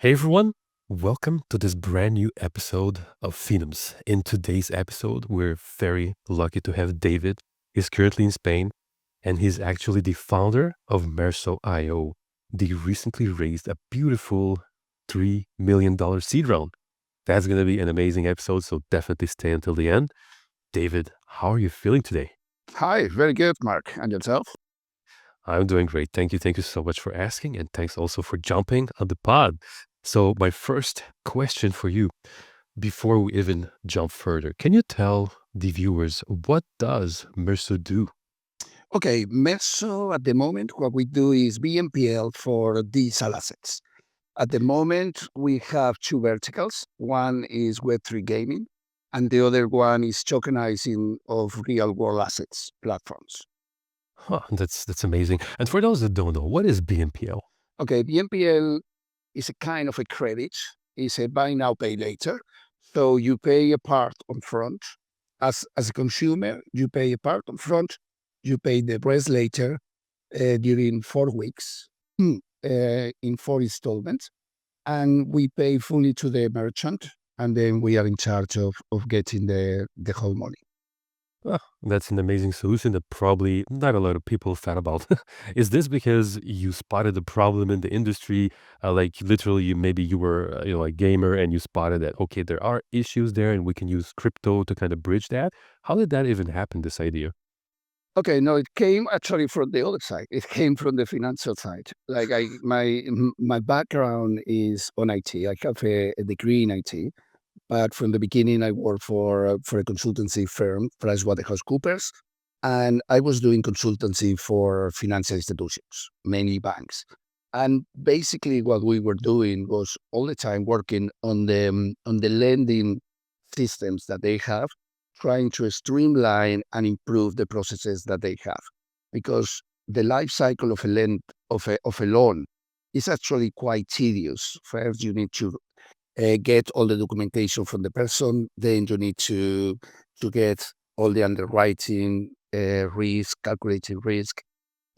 Hey everyone, welcome to this brand new episode of Phenoms. In today's episode, we're very lucky to have David. He's currently in Spain and he's actually the founder of MERSO IO. They recently raised a beautiful $3 million seed round. That's going to be an amazing episode, so definitely stay until the end. David, how are you feeling today? Hi, very good, Mark. And yourself? I'm doing great. Thank you. Thank you so much for asking. And thanks also for jumping on the pod. So, my first question for you before we even jump further, can you tell the viewers what does MERSO do? Okay, MERSO at the moment, what we do is BNPL for digital assets. At the moment, we have two verticals. One is Web3 gaming, and the other one is tokenizing of real world assets platforms. Huh, that's amazing. And for those that don't know, what is BNPL? Okay, BNPL is a kind of a credit, it's a buy now, pay later. So you pay a part on front. As a consumer, you pay a part on front, you pay the rest later during 4 weeks in 4 installments. And we pay fully to the merchant. And then we are in charge of getting the whole money. Ah, that's an amazing solution that probably not a lot of people thought about. Is this because you spotted the problem in the industry? Like literally, maybe you were a gamer and you spotted that okay, there are issues there, and we can use crypto to kind of bridge that. How did that even happen? This idea? Okay, no, it came actually from the other side. It came from the financial side. Like my background is on IT. I have a degree in IT, but from the beginning I worked for a consultancy firm, PricewaterhouseCoopers, and I was doing consultancy for financial institutions, mainly banks. And basically, what we were doing was all the time working on the lending systems that they have, trying to streamline and improve the processes that they have, because the life cycle of a loan is actually quite tedious. First, you need to get all the documentation from the person. Then you need to get all the underwriting, risk, calculating risk.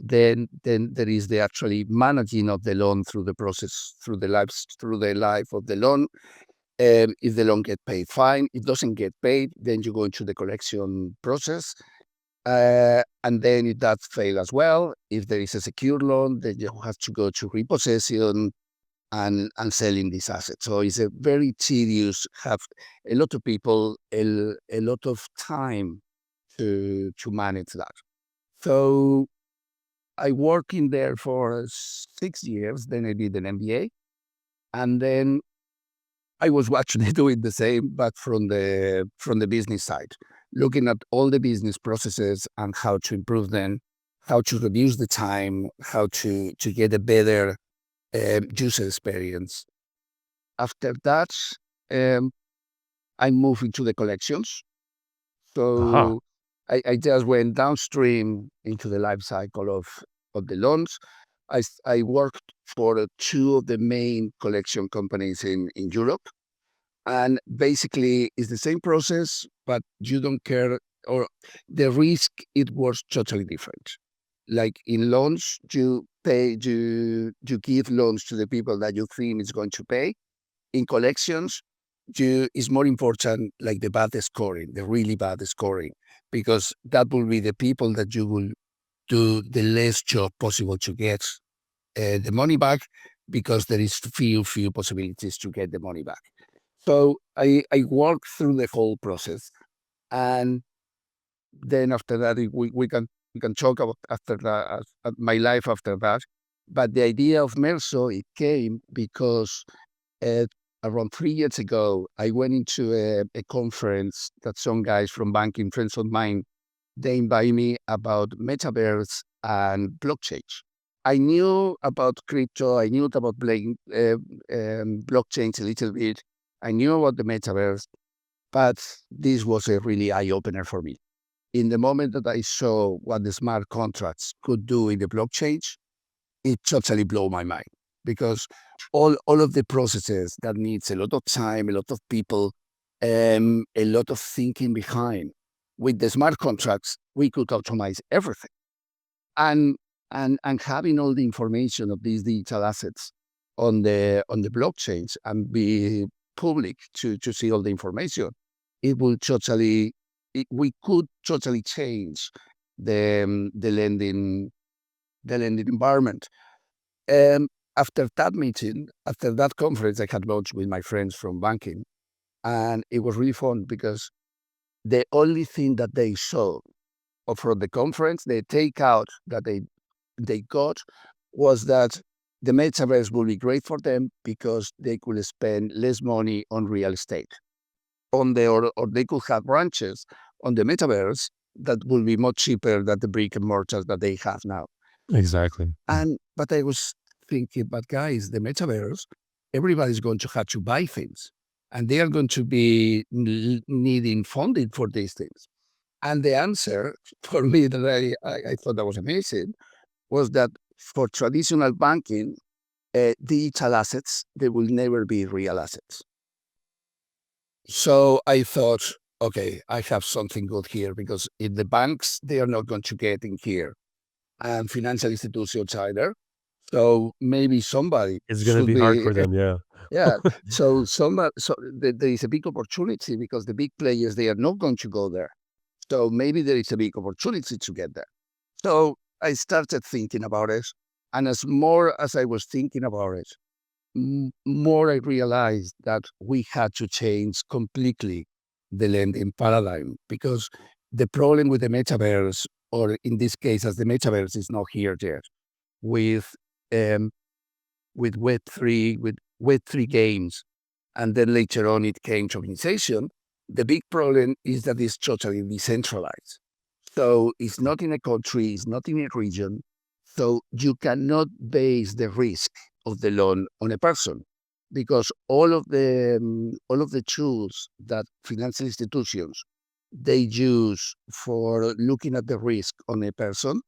Then there is the actually managing of the loan through the process, through the life of the loan. If the loan get paid, fine. If it doesn't get paid, then you go into the collection process. And then if that fail as well, if there is a secure loan, then you have to go to repossession and selling this asset. So it's a very tedious, have a lot of people, a lot of time to manage that. So I worked in there for 6 years. Then I did an MBA, and then I was actually doing the same, but from the business side, looking at all the business processes and how to improve them, how to reduce the time, how to get a better user experience. After that, um, I moved into the collections. Aha. So I just went downstream into the life cycle of the loans. I worked for two of the main collection companies in Europe. And basically, it's the same process, but you don't care, or the risk, it was totally different. Like in loans, you give loans to the people that you think is going to pay. In collections, is more important, like the bad scoring, the really bad scoring, because that will be the people that you will do the less job possible to get the money back, because there is few possibilities to get the money back. So I walked through the whole process, and then after that we can talk about after that my life after that. But the idea of Merso, it came because uh, around 3 years ago I went into a conference that some guys from banking friends of mine, they invited me about metaverse and blockchain. I knew about crypto, I knew about blockchains a little bit, I knew about the metaverse, but this was a really eye opener for me. In the moment that I saw what the smart contracts could do in the blockchain, it totally blew my mind, because all of the processes that needs a lot of time, a lot of people, a lot of thinking behind. With the smart contracts, we could automate everything, and having all the information of these digital assets. on the blockchains and be public to see all the information, it will totally we could totally change the lending environment. After that meeting, after that conference, I had lunch with my friends from banking, and it was really fun because the only thing that they saw from the conference, the takeout that they got, was that the metaverse will be great for them because they could spend less money on real estate, or they could have branches on the metaverse that will be much cheaper than the brick and mortars that they have now. Exactly. But I was thinking, but guys, the metaverse, everybody's going to have to buy things, and they are going to be needing funding for these things. And the answer for me that I thought that was amazing was that for traditional banking, digital assets, they will never be real assets. So I thought, okay, I have something good here, because in the banks, they are not going to get in here, and financial institutions either. So maybe somebody It's gonna should be hard be, for them, yeah. yeah. So there is a big opportunity, because the big players, they are not going to go there. So maybe there is a big opportunity to get there. So I started thinking about it, and as more as I was thinking about it, more I realized that we had to change completely the lending paradigm, because the problem with the metaverse, or in this case, as the metaverse is not here yet, with um, Web3 games, and then later on it came tokenization. The big problem is that it's totally decentralized. So it's not in a country, it's not in a region. So you cannot base the risk of the loan on a person, because all of the tools that financial institutions they use for looking at the risk on a person,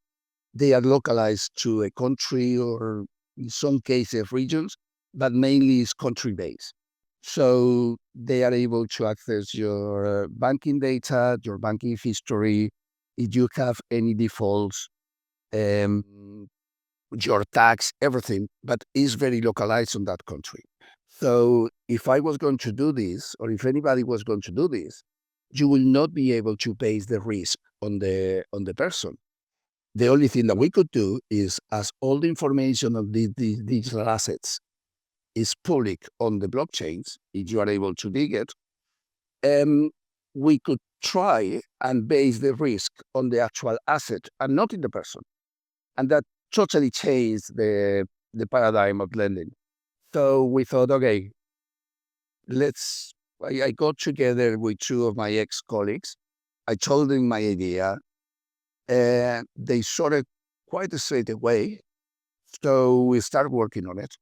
they are localized to a country, or in some cases regions, but mainly is country based. So they are able to access your banking data, your banking history, if you have any defaults, um, your tax, everything, but is very localized on that country. So if I was going to do this, or if anybody was going to do this, you will not be able to base the risk on the person. The only thing that we could do is, as all the information of these digital assets is public on the blockchains, if you are able to dig it, we could try and base the risk on the actual asset and not in the person. And that totally changed the paradigm of lending. So we thought, okay, I got together with two of my ex-colleagues. I told them my idea, and they saw it quite straight away. So we started working on it.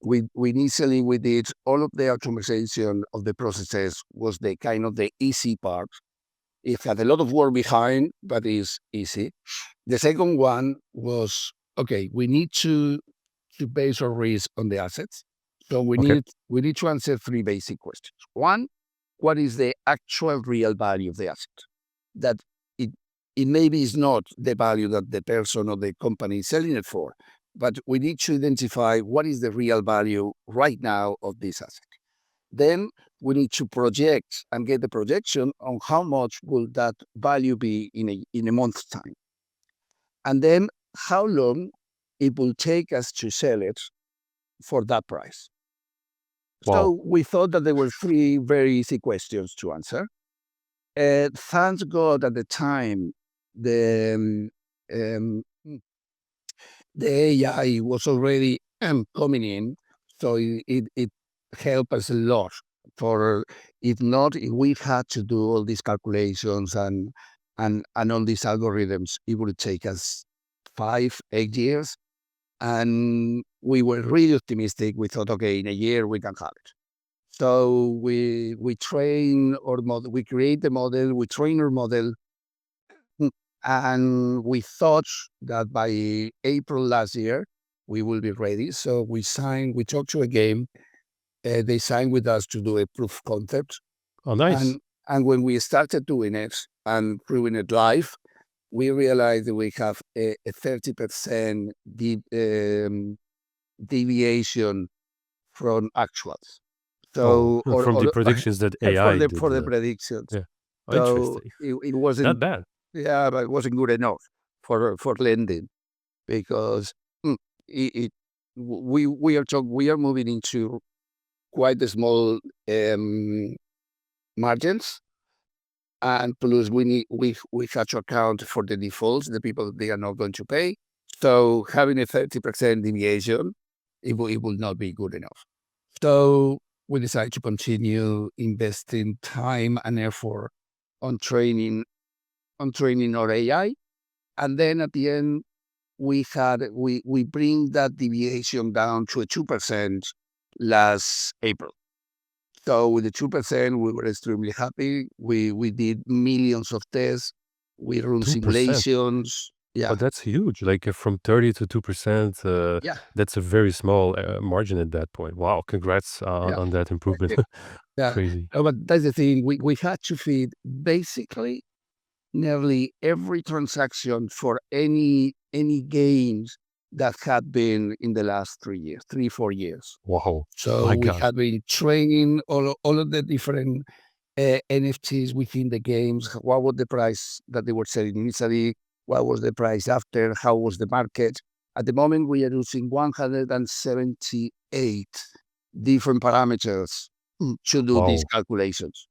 We initially we did all of the automation of the processes, was the kind of the easy part. It had a lot of work behind, but it's easy. The second one was, okay, we need to base our risk on the assets. So Okay. we need to answer three basic questions. One, what is the actual real value of the asset? That it it maybe is not the value that the person or the company is selling it for, but we need to identify what is the real value right now of this asset. Then we need to project and get the projection on how much will that value be in a month's time. And then how long it will take us to sell it for that price. Wow. So we thought that there were three very easy questions to answer. Thank God at the time, the um, the AI was already coming in, so it helped us a lot. For if not, if we had to do all these calculations and all these algorithms, it would take us 5, 8 years. And we were really optimistic. We thought, okay, in a year we can have it. So we train our model, we create the model, we train our model, and we thought that by April last year we will be ready. So we talked to a game. They signed with us to do a proof concept, Oh, nice. and when we started doing it and proving it live, we realized that we have a 30% deviation from actuals. Oh, So or from the or predictions that for AI did. for the predictions. Yeah. Oh, So interesting. it wasn't, Not bad. yeah, but it wasn't good enough for lending because it, it we are moving into quite a small margins, and plus we have to account for the defaults, the people they are not going to pay. So having a 30% deviation, it will not be good enough. So we decided to continue investing time and effort on training our AI, and then at the end we bring that deviation down to a 2% last April. So with the 2%, we were extremely happy. We did millions of tests. We run 2%. simulations. Oh, Yeah, that's huge. Like from 30 to 2%, yeah, that's a very small margin at that point. Wow, congrats yeah, on that improvement. yeah. Crazy. No, but that's the thing. We had to feed basically nearly every transaction for any games that had been in the last 3 years, 4 years. Wow. So My we God. had been training all of the different NFTs within the games. What was the price that they were selling initially? What was the price after? How was the market? At the moment, we are using 178 different parameters to do these Wow. calculations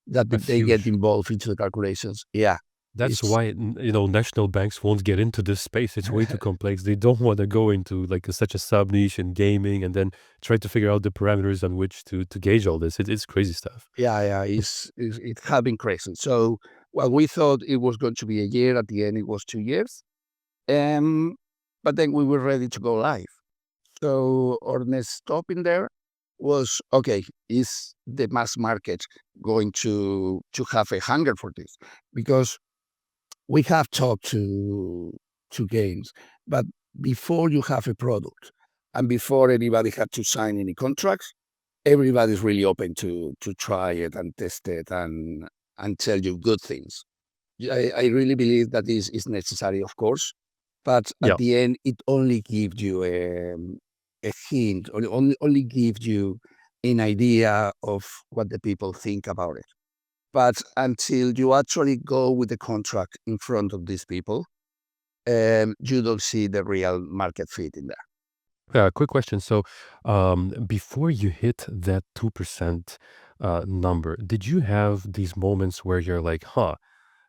that That's they get huge. involved into the calculations. Yeah, That's it's why, national banks won't get into this space. It's way too complex. They don't want to go into like such a sub niche in gaming and then try to figure out the parameters on which to gauge all this. It's crazy stuff. yeah, it had been crazy. So well, we thought it was going to be a year. At the end, it was 2 years. Um, but then we were ready to go live. So our next stop in there was, okay, is the mass market going to have a hunger for this? Because we have talked to games, but before you have a product and before anybody had to sign any contracts, everybody's really open to try it and test it and tell you good things. I really believe that this is necessary, of course, but Yeah. at the end, it only gives you a hint, or only gives you an idea of what the people think about it. But until you actually go with the contract in front of these people, you don't see the real market fit in there. Quick question. So, before you hit that 2% number, did you have these moments where you're like, huh,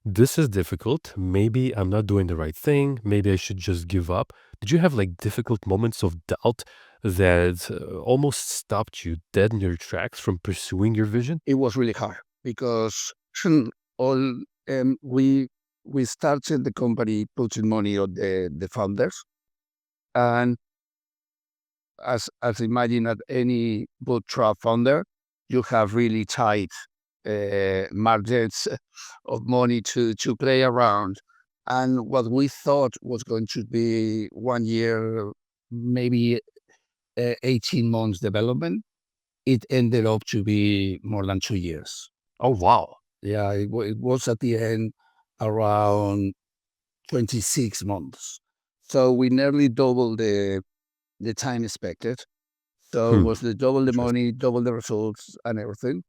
this is difficult. Maybe I'm not doing the right thing. Maybe I should just give up. Did you have like difficult moments of doubt that almost stopped you dead in your tracks from pursuing your vision? It was really hard because all we started the company putting money on the founders, and as imagine at any bootstrap founder, you have really tight margins of money to play around. And what we thought was going to be 1 year, maybe 18 months development, it ended up to be more than 2 years. Oh, wow. Yeah, it was at the end around 26 months. So we nearly doubled the time expected. So it Hmm. was the double the Interesting. money, double the results and everything.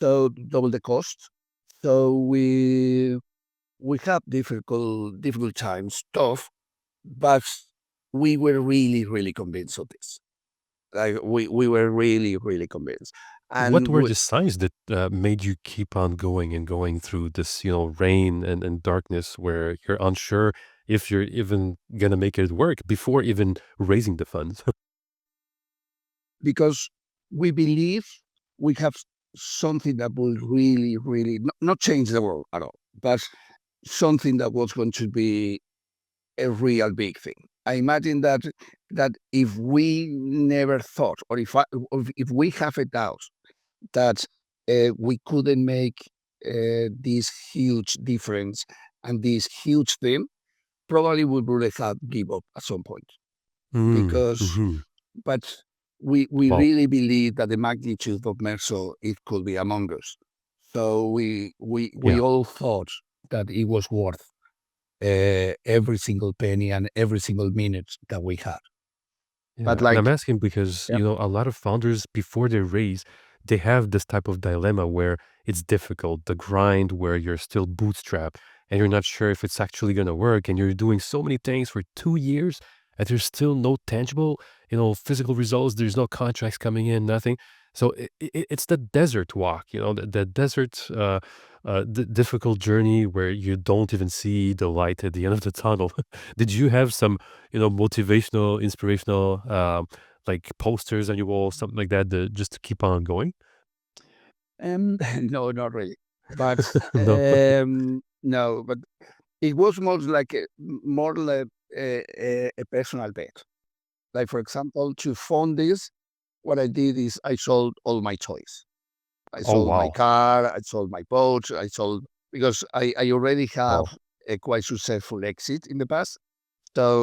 So double the cost. So we have difficult times, tough, but we were really convinced of this. Like we were really convinced. What And were the signs that made you keep on going and going through this, rain and darkness where you're unsure if you're even gonna make it work before even raising the funds? because we believe we have something that will really not change the world at all, but something that was going to be a real big thing. I imagine that if we never thought, or if we have a doubt that we couldn't make this huge difference and this huge thing, probably we would have give up at some point. Mm, Because, mhm. but we Wow. really believe that the magnitude of MERSO it could be among us. So we Yeah. all thought that it was worth every single penny and every single minute that we had. But Yeah, and I'm like, asking because, yeah, a lot of founders before they raise, they have this type of dilemma where it's difficult, the grind where you're still bootstrapped and you're not sure if it's actually going to work and you're doing so many things for 2 years and there's still no tangible, physical results, there's no contracts coming in, nothing. So it's the desert walk, the desert difficult journey where you don't even see the light at the end of the tunnel. Did you have some motivational, inspirational, like posters on your wall, something like that, just to keep on going? no, not really. But No. no, but it was more like a personal bet. Like, for example, to fund this, what I did is I sold all my toys. I Oh, sold my wow. car, I sold my boat, I sold because I already have Wow. a quite successful exit in the past.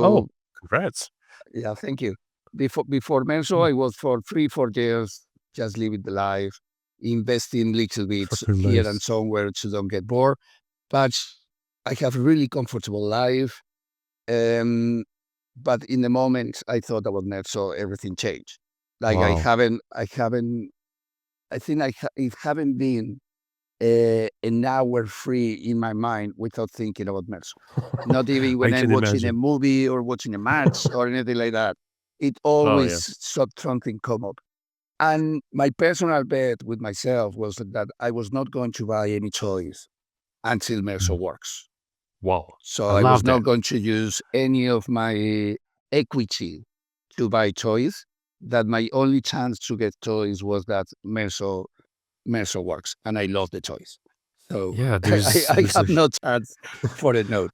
Oh, So congrats. yeah, thank you. Before Menso, Mm. I was for 3 4 years just living the life, investing little bits here and Nice. somewhere to don't get bored. But I have a really comfortable life. Um, but in the moment I thought about Menso, everything changed. Like Wow. I think it haven't been an hour free in my mind without thinking about Merso. Not even I when I'm can watching a imagine. movie or watching a match or anything like that. It Oh, always yeah. something come up. And my personal bet with myself was that I was not going to buy any toys until Merso Mm. works. Wow. So I I was love not that. going to use any of my equity to buy toys. That my only chance to get toys was that Merso works, and I love the toys. So Yeah, I, there's I there's a have no chance for a no.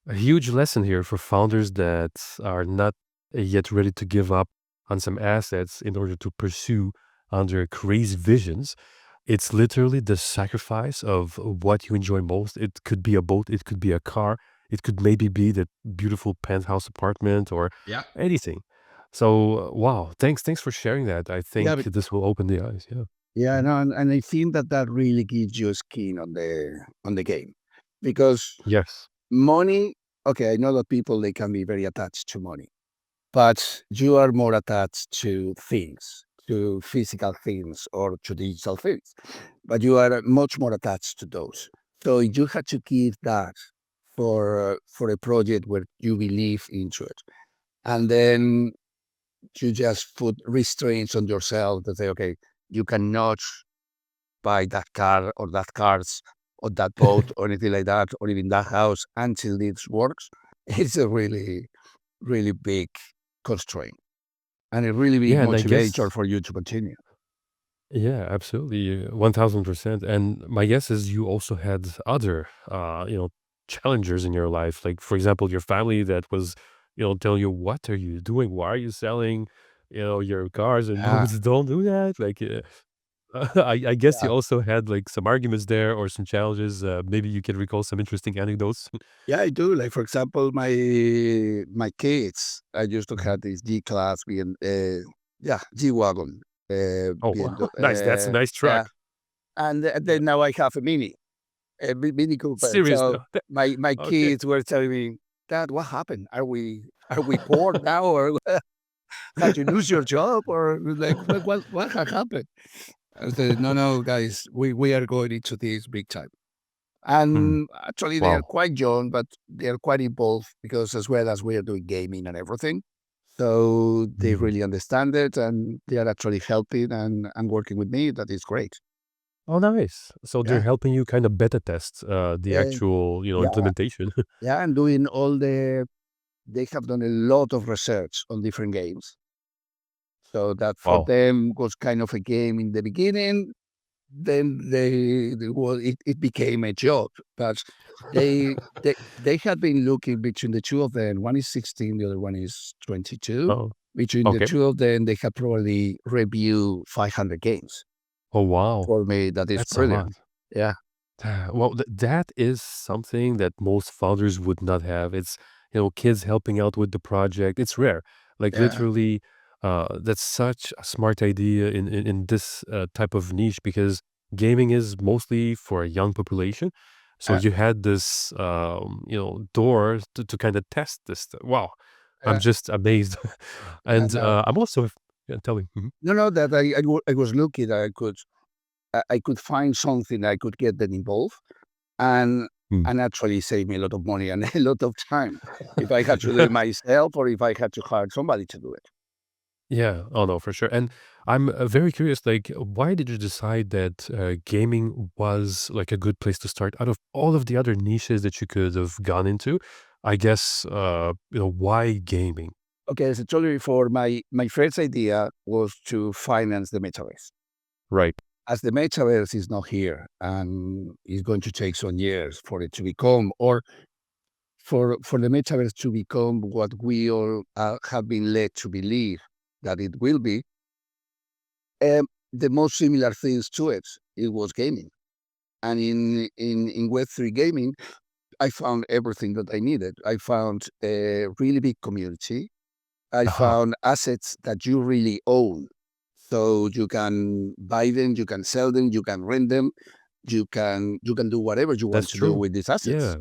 A huge lesson here for founders that are not yet ready to give up on some assets in order to pursue on their crazy visions. It's literally the sacrifice of what you enjoy most. It could be a boat, it could be a car, it could maybe be that beautiful penthouse apartment or Yeah. anything. So, wow, thanks for sharing that. I Yeah, think this will open the eyes. Yeah. yeah, Mhm. no, and I think that really gives you a skin on the game, because Yes. money. Okay, I know that people they can be very attached to money, but you are more attached to things, to physical things or to digital things, but you are much more attached to those. So you have to keep that for a project where you believe into it, and then you just put restraints on yourself to say, okay, you cannot buy that car or that cars or that boat or anything like that, or even that house until this works. It's a really, really big constraint and a really big Yeah, and I motivator guess for you to continue. yeah, absolutely, 1000%. And my guess is you also had other, challengers in your life. Like, for example, your family that was, telling you, "What are you doing? Why are you selling, your cars and Yeah, boats? Don't do that." Like, I guess you yeah, also had like some arguments there or some challenges. Maybe you can recall some interesting anecdotes. yeah. I do. Like, for example, my kids. I used to Mhm. have this G class being yeah, G wagon. Oh, Being nice. That's a nice yeah, truck. and Yeah. then now I have a Mini. Mini Cooper. Seriously. So my Okay. kids were telling me, "Dad, what happened? Are we poor now, or had you lose your job, or like what had happened?" I said, "No, no, guys, we are going into this big time." Mm. And actually, they are Wow. quite young, but they are quite involved because as well as we are doing gaming and everything. So they Mm. really understand it, and they are actually helping and working with me. That is great. Oh, nice. So they're Yeah. helping you kind of beta test, the Uh, actual, yeah. implementation. Yeah. And doing all they have done a lot of research on different games. So that for Wow. them was kind of a game in the beginning. Then well, it became a job. But they had been looking between the two of them. One is 16, the other one is 22. Oh, Between the okay. two of them, they had probably reviewed 500 games. Oh, wow. For me, that is That's a lot. brilliant. Yeah, Well, that is something that most fathers would not have. It's, kids helping out with the project. It's rare. Like yeah, literally, that's such a smart idea in this type of niche because gaming is mostly for a young population. So uh, you had this, door to kind of test this. Wow. I'm just amazed. And And I'm also yeah, tell me. Mhm. no, that I was lucky that I could find something I could get them involved and Mm. actually save me a lot of money and a lot of time if I had to do it myself or if I had to hire somebody to do it. Yeah. Oh, no, for sure. And I'm very curious, like, why did you decide that gaming was like a good place to start out of all of the other niches that you could have gone into? I guess, why gaming? Okay, as I told you before, my first idea was to finance the metaverse. Right. As the metaverse is not here and is going to take some years for it to become, or for the metaverse to become what we all have been led to believe that it will be, the most similar things to it was gaming. And in Web3 gaming, I found everything that I needed. I found a really big community. I Uh-huh. found assets that you really own. So you can buy them, you can sell them, you can rent them, you can do whatever you want That's to do true. with these assets. Yeah.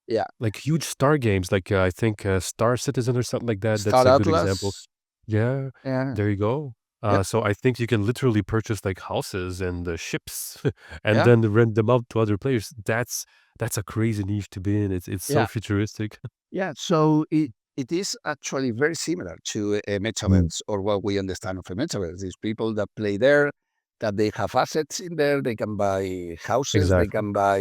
Yeah. Like huge star games, like I think Star Citizen or something like that. That's Star a good example. Atlas. Yeah, Yeah. there you go. Yep. So I think you can literally purchase like houses and ships, and Yeah. then rent them out to other players. That's a crazy niche to be in. It's so Yeah. futuristic. Yeah. So it is actually very similar to a Mm. metaverse or what we understand of a metaverse. Is people that play there, that they have assets in there. They can buy houses. They Exactly. can buy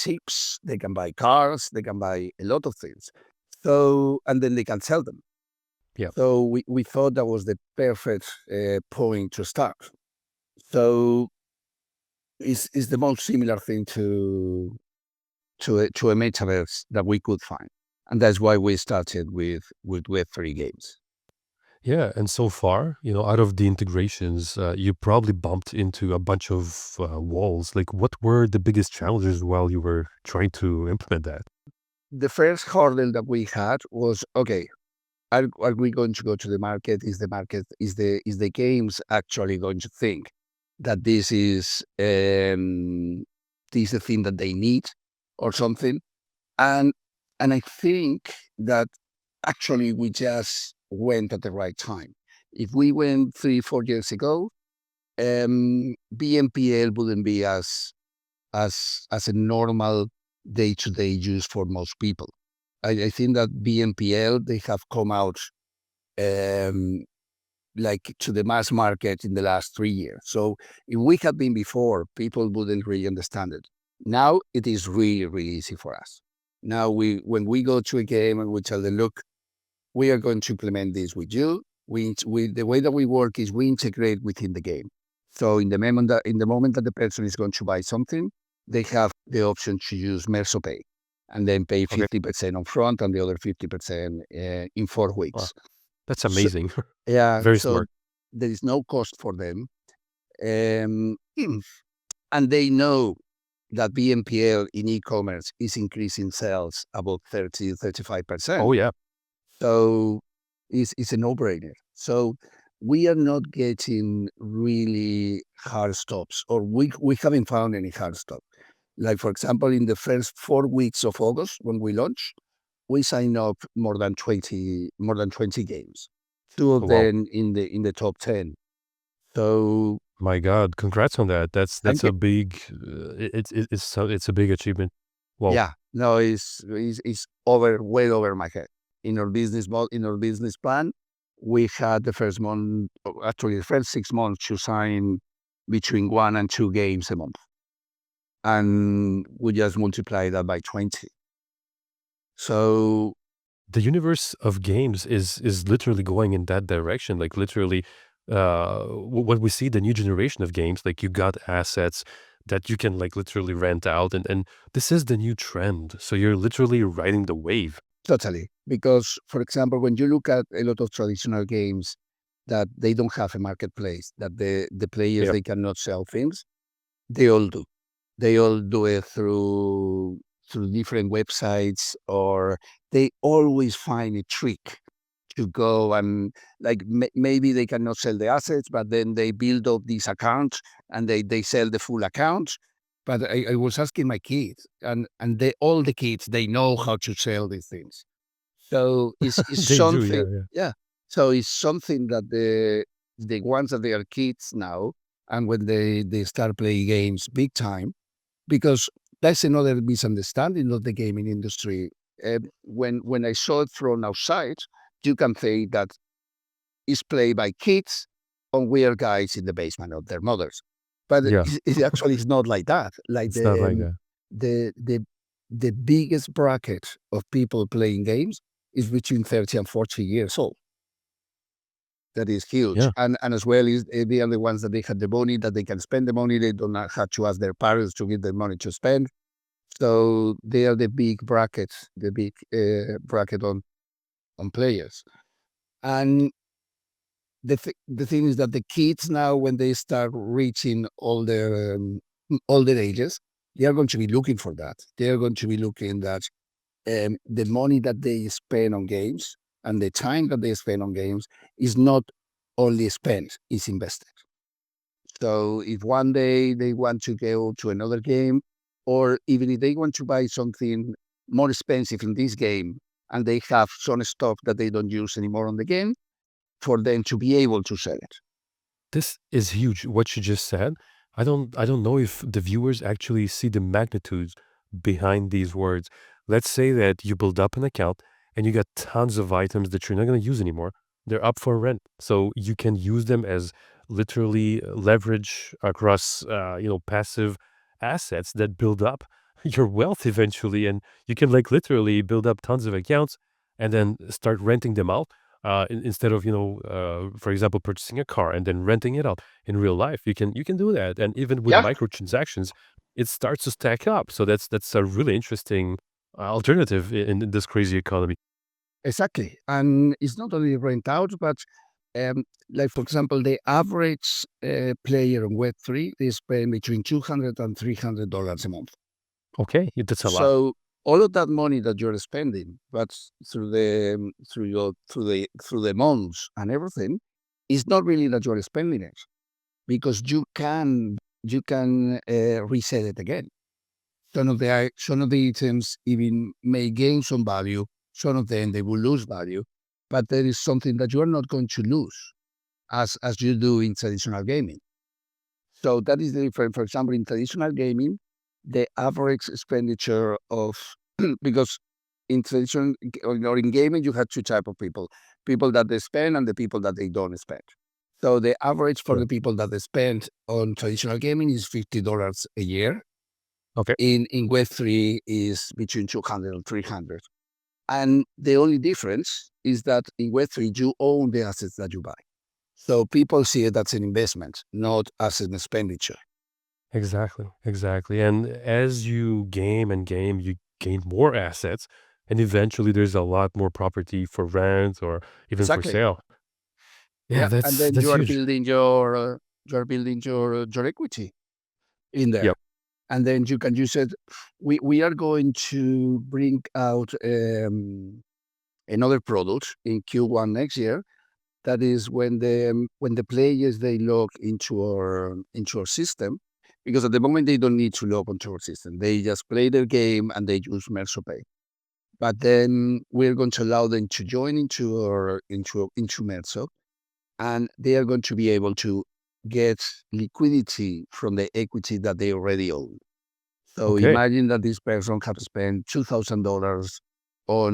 ships. They can buy cars. They can buy a lot of things. So and then they can sell them. Yeah. So we thought that was the perfect point to start. So it's the most similar thing to a metaverse that we could find, and that's why we started with Web3 games. Yeah, and so far, out of the integrations, you probably bumped into a bunch of walls. Like, what were the biggest challenges while you were trying to implement that? The first hurdle that we had was okay. Are we going to go to the market? Is the games actually going to think that this is the thing that they need or something? And I think that actually we just went at the right time. If we went 3, 4 years ago, BNPL wouldn't be as a normal day-to-day use for most people. I think that BNPL, they have come out um, like to the mass market in the last 3 years. So if we had been before, people wouldn't really understand it. Now it is really, really easy for us. Now when we go to a game and we tell them, look, we are going to implement this with you. The way that we work is we integrate within the game. So in the moment that the person is going to buy something, they have the option to use MERSO Pay and then pay Okay. 50% upfront and the other 50% in 4 Wow, weeks. that's So, amazing. yeah, Very so smart. there is no cost for them. Um, and they know that BNPL in e-commerce is increasing sales about 30, 35%. Oh, yeah. So it's a no-brainer. So we are not getting really hard stops, or we haven't found any hard stop. Like for example, in the first 4 weeks of August when we launched, we signed up more than 20 games. Two Oh, of wow. them in the top 10. So My God, congrats on that. That's thank you. a big, it's a big achievement. Wow. Yeah, no, it's way over my head. In our business plan, we had the first month, actually the first 6 months to sign between 1 and 2 games a month, and we just multiply that by 20. So The universe of games is literally going in that direction. Like literally, what we see the new generation of games, like you got assets that you can like literally rent out, and this is the new trend. So you're literally riding the wave. totally, because for example, when you look at a lot of traditional games that they don't have a marketplace, that the players Yeah. they cannot sell things, they all do. They all do it through different websites, or they always find a trick to go and like maybe they cannot sell the assets, but then they build up these accounts and they sell the full account. But I was asking my kids, and all the kids they know how to sell these things. So it's They do, something, yeah, yeah. yeah. So it's something that the ones that they are kids now, and when they start playing games big time, because that's another misunderstanding of the gaming industry. When I saw it from outside, you can think that it's played by kids on weird guys in the basement of their mothers, but Yeah, it actually is not like that. Like it's not like that. the the the biggest bracket of people playing games is between 30 and 40 years old. That is huge. Yeah. And as well is they are the ones that they have the money, that they can spend the money. They do not have to ask their parents to give them money to spend. So they are the big brackets, the big bracket on players. And the thing is that the kids now, when they start reaching older ages, they are going to be looking for that. They are going to be looking that the money that they spend on games and the time that they spend on games is not only spent, is invested. So if one day they want to go to another game, or even if they want to buy something more expensive in this game and they have some stock that they don't use anymore on the game, for them to be able to sell it. This is huge, what you just said. I don't know if the viewers actually see the magnitude behind these words. Let's say that you build up an account and you got tons of items that you're not going to use anymore. They're up for rent. So you can use them as literally leverage across passive assets that build up your wealth eventually, and you can like literally build up tons of accounts and then start renting them out instead of for example, purchasing a car and then renting it out in real life. You can do that, and even with Yeah, microtransactions, it starts to stack up. So that's a really interesting alternative in this crazy economy. exactly. And it's not only rent out, but like for example, the average player on Web3 they spend between $200 and $300 a month. Okay, that's a lot. So all of that money that you're spending, but through the months and everything, is not really that you're spending it because you can resell it again. Some of the items even may gain some value. Some of them they will lose value, but there is something that you are not going to lose as you do in traditional gaming. So that is the difference. For example, in traditional gaming, the average expenditure of because in traditional or in gaming you have two type of people: people that they spend and the people that they don't spend. So the average for the Sure. people that they spend on traditional gaming is $50 a year. Okay. In Web3 is between 200 and 300. And the only difference is that in Web3 you own the assets that you buy. So people see it as an investment, not as an expenditure. Exactly. Exactly. And as you game and game, you gain more assets, and eventually there's a lot more property for rent or even for Exactly. sale. Yeah, Yeah. And that's then that's huge. you are building your equity in there. Yep. And then you can use it. We are going to bring out another product in Q1 next year. That is when the players they log into our system, because at the moment they don't need to log onto our system. They just play their game and they use MERSO Pay. But then we're going to allow them to join into MERSO, and they are going to be able to get liquidity from the equity that they already own. So Okay. imagine that this person have spent $2,000 or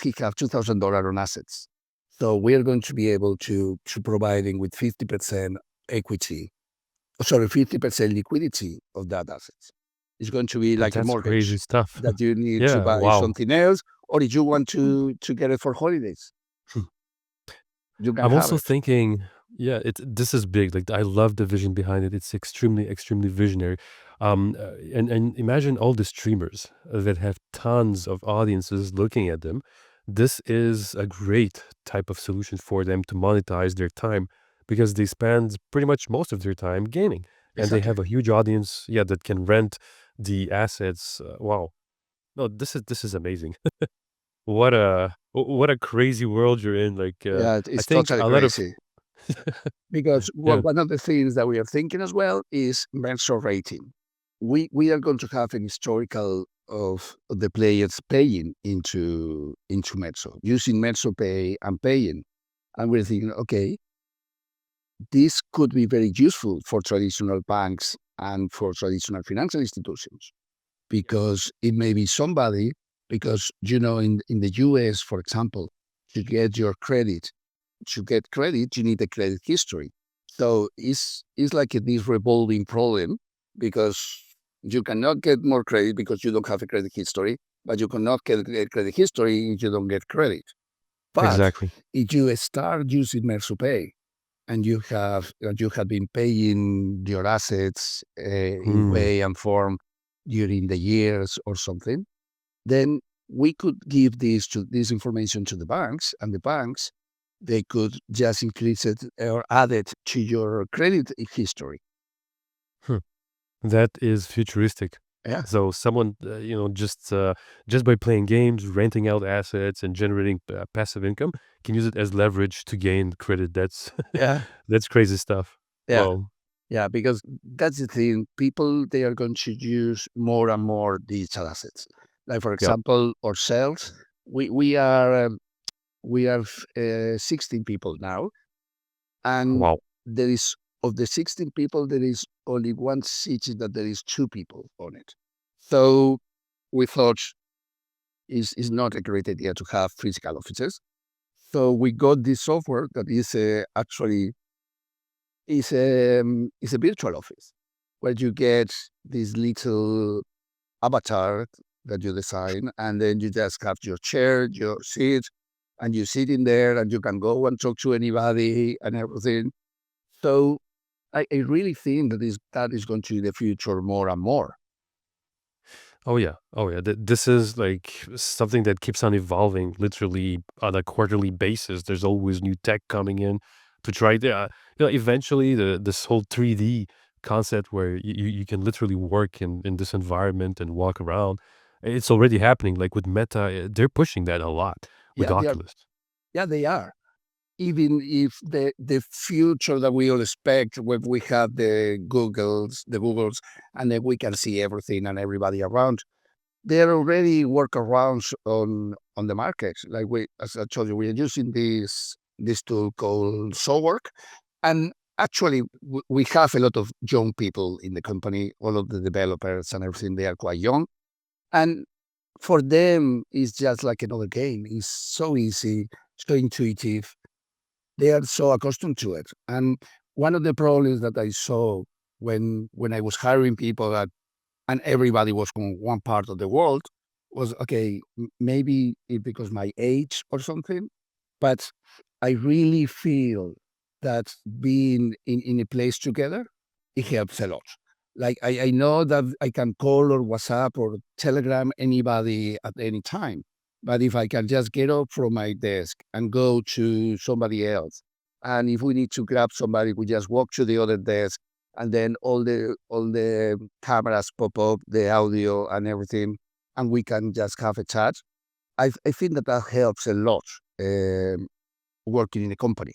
he have $2,000 on assets. So we're going to be able to provide him with 50% equity, sorry, 50% liquidity of that assets. It's going to be like a That's crazy mortgage stuff. that you need to Yeah, buy wow. something else, or if you want to get it for holidays, you can I'm have also it. thinking, yeah, this is big. Like I love the vision behind it. It's extremely, extremely visionary. And imagine all the streamers that have tons of audiences looking at them. This is a great type of solution for them to monetize their time because they spend pretty much most of their time gaming, and they Exactly. have a huge audience, yeah, that can rent the assets. Wow. No, this is amazing. What a crazy world you're in. Like Yeah, I it's think totally a lot of crazy. Because yeah. one of the things that we are thinking as well is menstrual rating. we are going to have an historical of the players paying into MERSO, using MERSO Pay and paying. And we're thinking, okay, this could be very useful for traditional banks and for traditional financial institutions because it may be somebody, because, in the US, for example, to get your credit, you need a credit history. So it's like this revolving problem because you cannot get more credit because you don't have a credit history, but you cannot get a credit history if you don't get credit. But Exactly. if you start using MersuPay and you have been paying your assets in Hmm. way and form during the years or something, then we could give this information to the banks, and the banks they could just increase it or add it to your credit history. Hmm. That is futuristic. Yeah, So someone, just by playing games, renting out assets, and generating passive income, can use it as leverage to gain credit. That's yeah, that's crazy stuff. yeah, Well, yeah. Because that's the thing. People they are going to use more and more digital assets. Like for yep. example, ourselves, we are 16 people now, and Wow. there is of the 16 people, there is only one city that there is two people on it. So we thought is not a great idea to have physical offices. So we got this software that is actually is a virtual office where you get this little avatar that you design, and then you just have your chair, your seat, and you sit in there, and you can go and talk to anybody and everything. So I really think that is going to be the future more and more. Oh yeah. Oh yeah. This is like something that keeps on evolving literally on a quarterly basis. There's always new tech coming in to try to, eventually this whole 3D concept where you can literally work in this environment and walk around. It's already happening. Like with Meta, they're pushing that a lot with Yeah, they are. Oculus. Yeah, they are. Even if the future that we all expect, when we have the Googles, and then we can see everything and everybody around, there are already workarounds on the market. Like as I told you, we are using this tool called SoWork, and actually we have a lot of young people in the company. All of the developers and everything, they are quite young, and for them, it's just like another game. It's so easy, so intuitive. They are so accustomed to it. And one of the problems that I saw when I was hiring people and everybody was from one part of the world was okay, maybe it because my age or something, but I really feel that being in a place together, it helps a lot. Like I know that I can call or WhatsApp or Telegram anybody at any time. But if I can just get up from my desk and go to somebody else, and if we need to grab somebody, we just walk to the other desk, and then all the cameras pop up, the audio and everything, and we can just have a chat. I think that helps a lot working in a company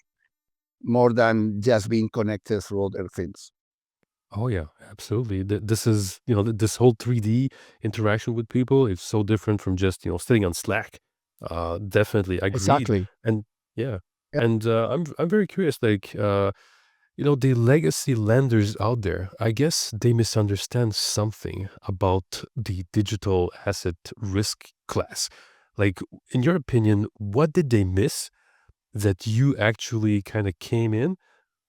more than just being connected through other things. Oh yeah, absolutely. This is, this whole 3D interaction with people is so different from just, sitting on Slack. Definitely agreed. Exactly. And yeah. Yeah. And I'm very curious, like, the legacy lenders out there, I guess they misunderstand something about the digital asset risk class. Like, in your opinion, what did they miss that you actually kind of came in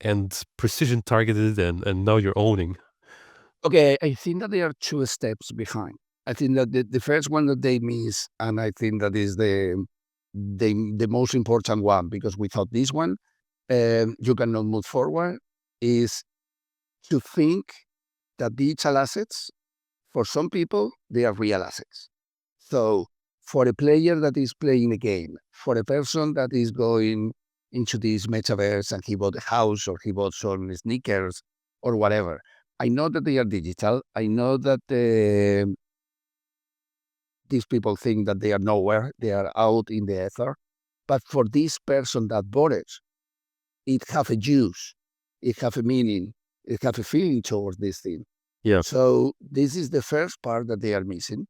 and precision targeted and now you're owning? Okay, I think that they are two steps behind. I think that the first one that they miss, and I think that is the most important one, because without this one, you cannot move forward, is to think that digital assets, for some people, they are real assets. So for a player that is playing a game, for a person that is going into this metaverse and he bought a house or he bought some sneakers or whatever, I know that they are digital. I know that these people think that they are nowhere, they are out in the ether. But for this person that bought it, it have a use, it have a meaning, it have a feeling towards this thing. Yeah, So this is the first part that they are missing,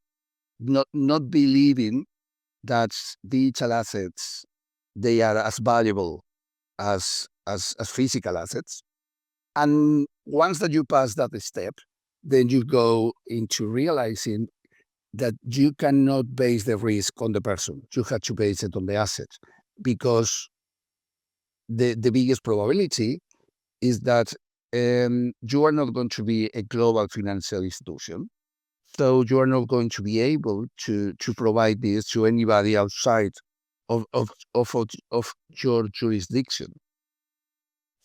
not believing that digital assets, they are as valuable as physical assets. And once that you pass that step, then you go into realizing that you cannot base the risk on the person. You have to base it on the asset, because the biggest probability is that you are not going to be a global financial institution. So you are not going to be able to provide this to anybody outside of your jurisdiction.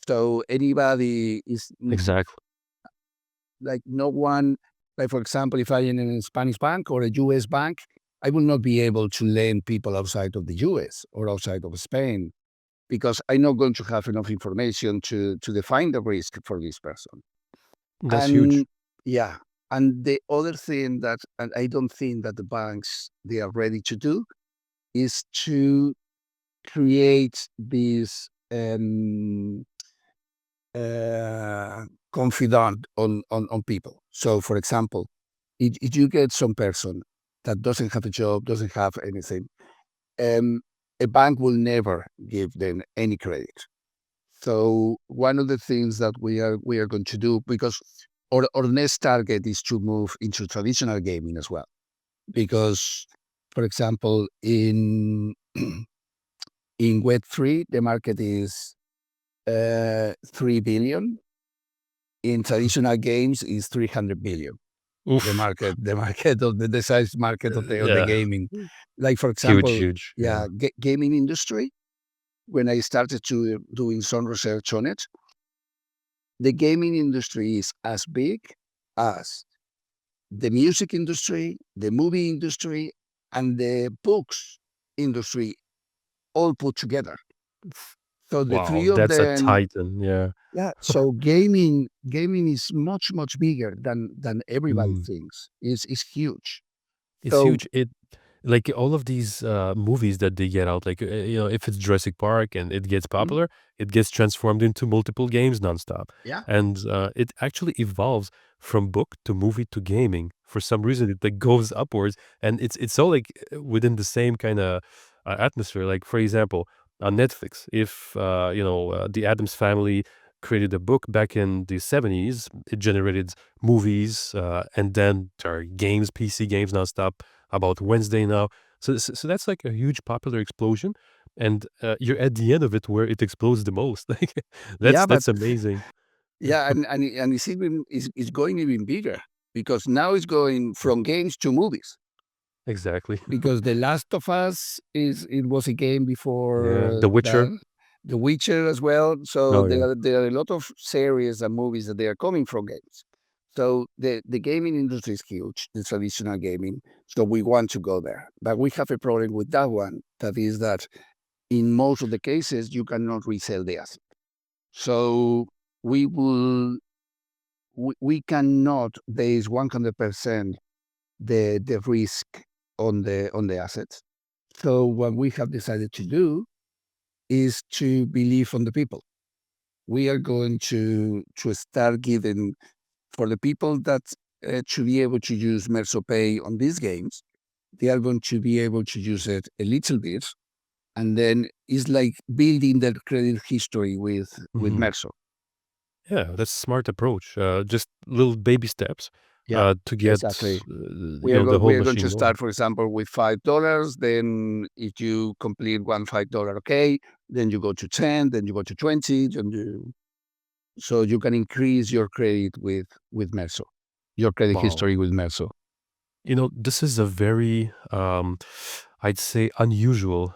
So anybody is exactly. like no one, like for example, if I am in a Spanish bank or a US bank, I will not be able to lend people outside of the US or outside of Spain, because I'm not going to have enough information to define the risk for this person. That's huge. And yeah, and the other thing that, and I don't think that the banks they are ready to do, is to create this confidant on people. So, for example, if you get some person that doesn't have a job, doesn't have anything, um, a bank will never give them any credit. So one of the things that we are going to do, because our next target is to move into traditional gaming as well. Because, for example, in Web3, the market is 3 billion. In traditional games, is 300 billion. The Oof. market, the market of the size market of the Yeah. gaming. Like for Huge, example, huge. yeah, Yeah. gaming industry. When I started to doing some research on it, the gaming industry is as big as the music industry, the movie industry, and the books industry all put together. So the Wow, three of that's a them, titan. Yeah. yeah. So gaming is much bigger than everybody Mm. thinks. It's huge. It's So huge. It like all of these movies that they get out, like if it's Jurassic Park and it gets mm, popular, it gets transformed into multiple games nonstop, yeah, and it actually evolves from book to movie to gaming. For some reason, it like goes upwards, and it's all like within the same kind of atmosphere. Like for example, on Netflix, if the Adams Family created a book back in the 70s, it generated movies, and then there are games, PC games nonstop about Wednesday now. So that's like a huge popular explosion, and you're at the end of it where it explodes the most. Like yeah, but that's amazing. yeah, and it's going even bigger, because now it's going from games to movies. Exactly. Because The Last of Us it was a game Yeah, before The Witcher. that. The Witcher as well. So Oh yeah. there are a lot of series and movies that they are coming from games. So the gaming industry is huge, the traditional gaming. So we want to go there, but we have a problem with that one. That is that in most of the cases you cannot resell the asset. So we will we cannot base 100% the risk on the assets. So what we have decided to do is to believe on the people. We are going to start giving for the people that to be able to use Merso Pay on these games. They are going to be able to use it a little bit, and then it's like building their credit history with Mhm. Merso. Yeah, that's a smart approach. Just little baby steps Yeah, to get exactly. We are the we whole are going machine to going. start, for example, with $5. Then, if you complete one $5, okay, then you go to 10, then you go to 20, so you can increase your credit with Merso, your credit Wow. history with Merso. This is a very, I'd say, unusual,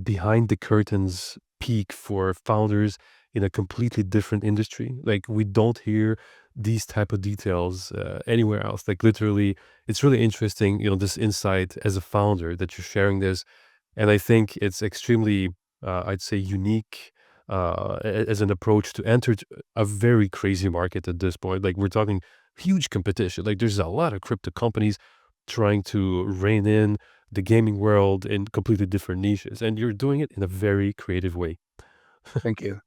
behind the curtains peak for founders in a completely different industry. Like we don't hear these type of details anywhere else. Like literally, it's really interesting. This insight as a founder that you're sharing this, and I think it's extremely, I'd say, unique as an approach to enter a very crazy market at this point. Like we're talking huge competition. Like there's a lot of crypto companies trying to rein in the gaming world in completely different niches, and you're doing it in a very creative way. Thank you.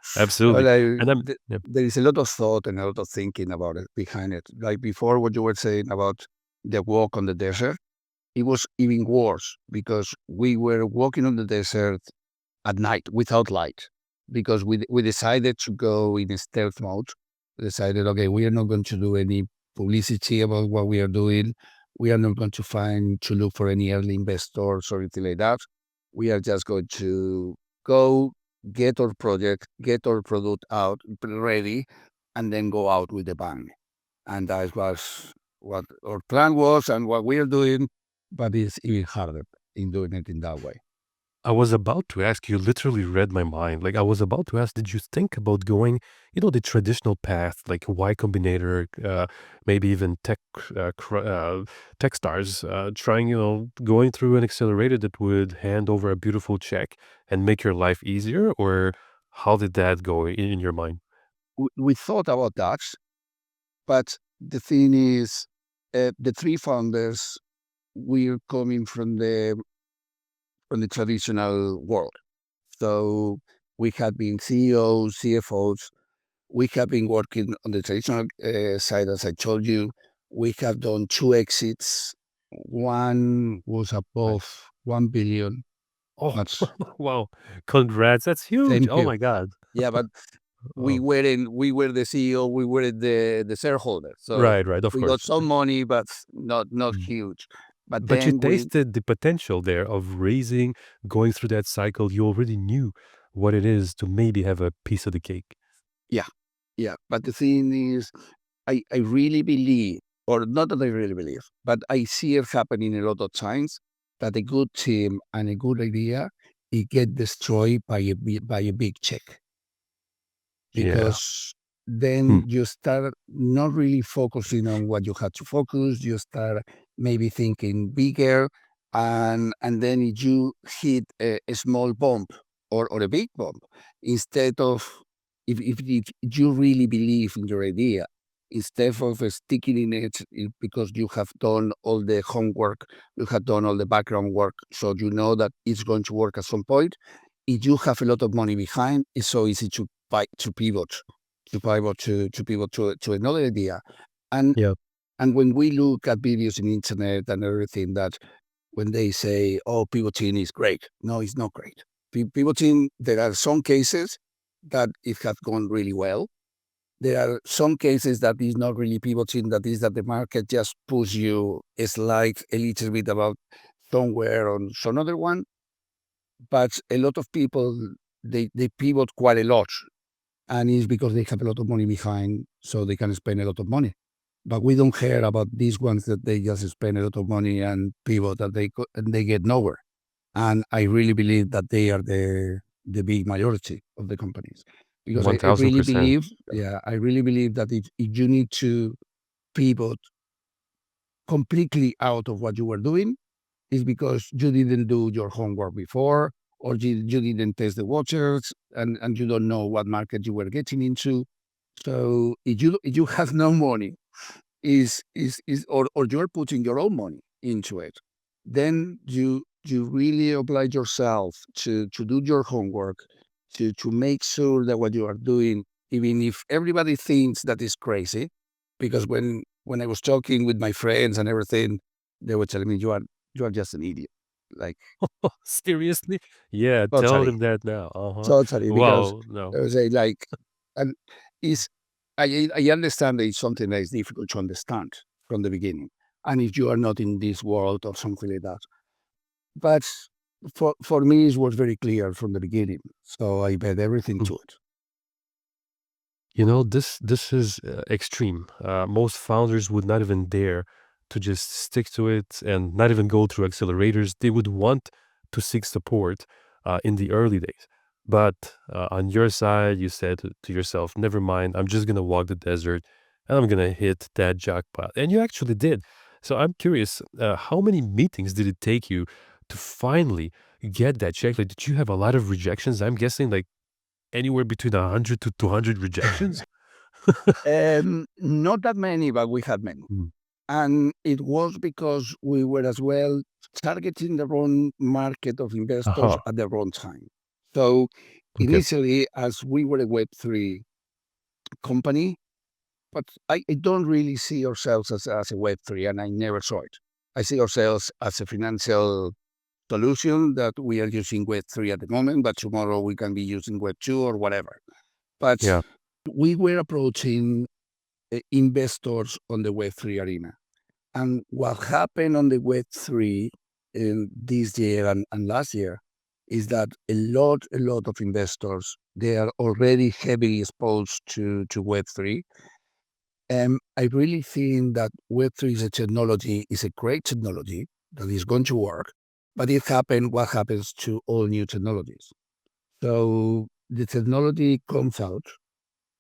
So, Absolutely. like, And I'm yeah. there is a lot of thought and a lot of thinking about it behind it. Like before, what you were saying about the walk on the desert, it was even worse because we were walking on the desert at night without light because we decided to go in a stealth mode. We decided, okay, we are not going to do any publicity about what we are doing. We are not going to look for any early investors or anything like that. We are just going to go get our project, get our product out ready, and then go out with a bang. And that was what our plan was and what we are doing, but it's even harder in doing it in that way. I was about to ask, you literally read my mind. Like I was about to ask, did you think about going, the traditional path, like Y Combinator, maybe even tech stars, trying, going through an accelerator that would hand over a beautiful check and make your life easier? Or how did that go in your mind? We thought about that, but the thing is, the three founders, we're coming from the traditional world. So we have been CEOs, CFOs. We have been working on the traditional side, as I told you. We have done two exits. One was Nice. above 1 billion. Oh, That's wow. Congrats. That's huge. thank Oh you. my God. Yeah, but Oh, we were the CEO, we were the shareholder. So right, right. Of we got course. some money, but not Mm. huge. But But you then tasted the potential there of raising, going through that cycle. You already knew what it is to maybe have a piece of the cake. yeah, yeah. But the thing is, I really believe, or not that I really believe, but I see it happening a lot of times that a good team and a good idea, it get destroyed by by a big check. Yeah. Because Hmm. then you start not really focusing on what you had to focus. You start maybe thinking bigger, and then you hit a small bump or a big bump instead of if you really believe in your idea. Instead of sticking in it because you have done all the homework, you have done all the background work, so you know that it's going to work at some point. If you have a lot of money behind, it's so easy to pivot, to pivot to another idea. And Yeah. and when we look at videos in internet and everything, that when they say, "Oh, pivoting is great," no, it's not great. Pivoting, there are some cases that it has gone really well. There are some cases that is not really pivoting. That is that the market just push you. It's like a little bit about somewhere on some other one, but a lot of people they pivot quite a lot, and it's because they have a lot of money behind, so they can spend a lot of money. But we don't hear about these ones that they just spend a lot of money and pivot that and they get nowhere. And I really believe that they are the big majority of the companies because I really 1000%. believe, yeah, I really believe that if you need to pivot completely out of what you were doing, is because you didn't do your homework before, or you didn't test the waters, and you don't know what market you were getting into. So if you have no money, or you're putting your own money into it, then you really oblige yourself to do your homework, to make sure that what you are doing, even if everybody thinks that is crazy, because when I was talking with my friends and everything, they were telling me you are just an idiot, like Seriously? Yeah, tell totally. them that now. Uh-huh. Totally, because Wow, no. I was say like, and is I understand that it's something that is difficult to understand from the beginning, and if you are not in this world or something like that. But for me, it was very clear from the beginning, so I bet everything to it. This is extreme. Most founders would not even dare to just stick to it and not even go through accelerators. They would want to seek support in the early days. But on your side, you said to yourself, "Never mind. I'm just gonna walk the desert, and I'm gonna hit that jackpot." And you actually did. So I'm curious, how many meetings did it take you to finally get that check? Like, did you have a lot of rejections? I'm guessing like anywhere between 100 to 200 rejections? Not that many, but we had many. Mm. And it was because we were as well targeting the wrong market of investors Uh-huh. at the wrong time. So Okay. Initially, as we were a Web3 company, but I don't really see ourselves as a Web3, and I never saw it. I see ourselves as a financial solution that we are using Web3 at the moment, but tomorrow we can be using Web2 or whatever. But Yeah. we were approaching investors on the Web3 arena. And what happened on the Web3 in this year and last year is that a lot of investors, they are already heavily exposed to Web3. And I really think that Web3 is a great technology that is going to work, but what happens to all new technologies. So the technology comes out,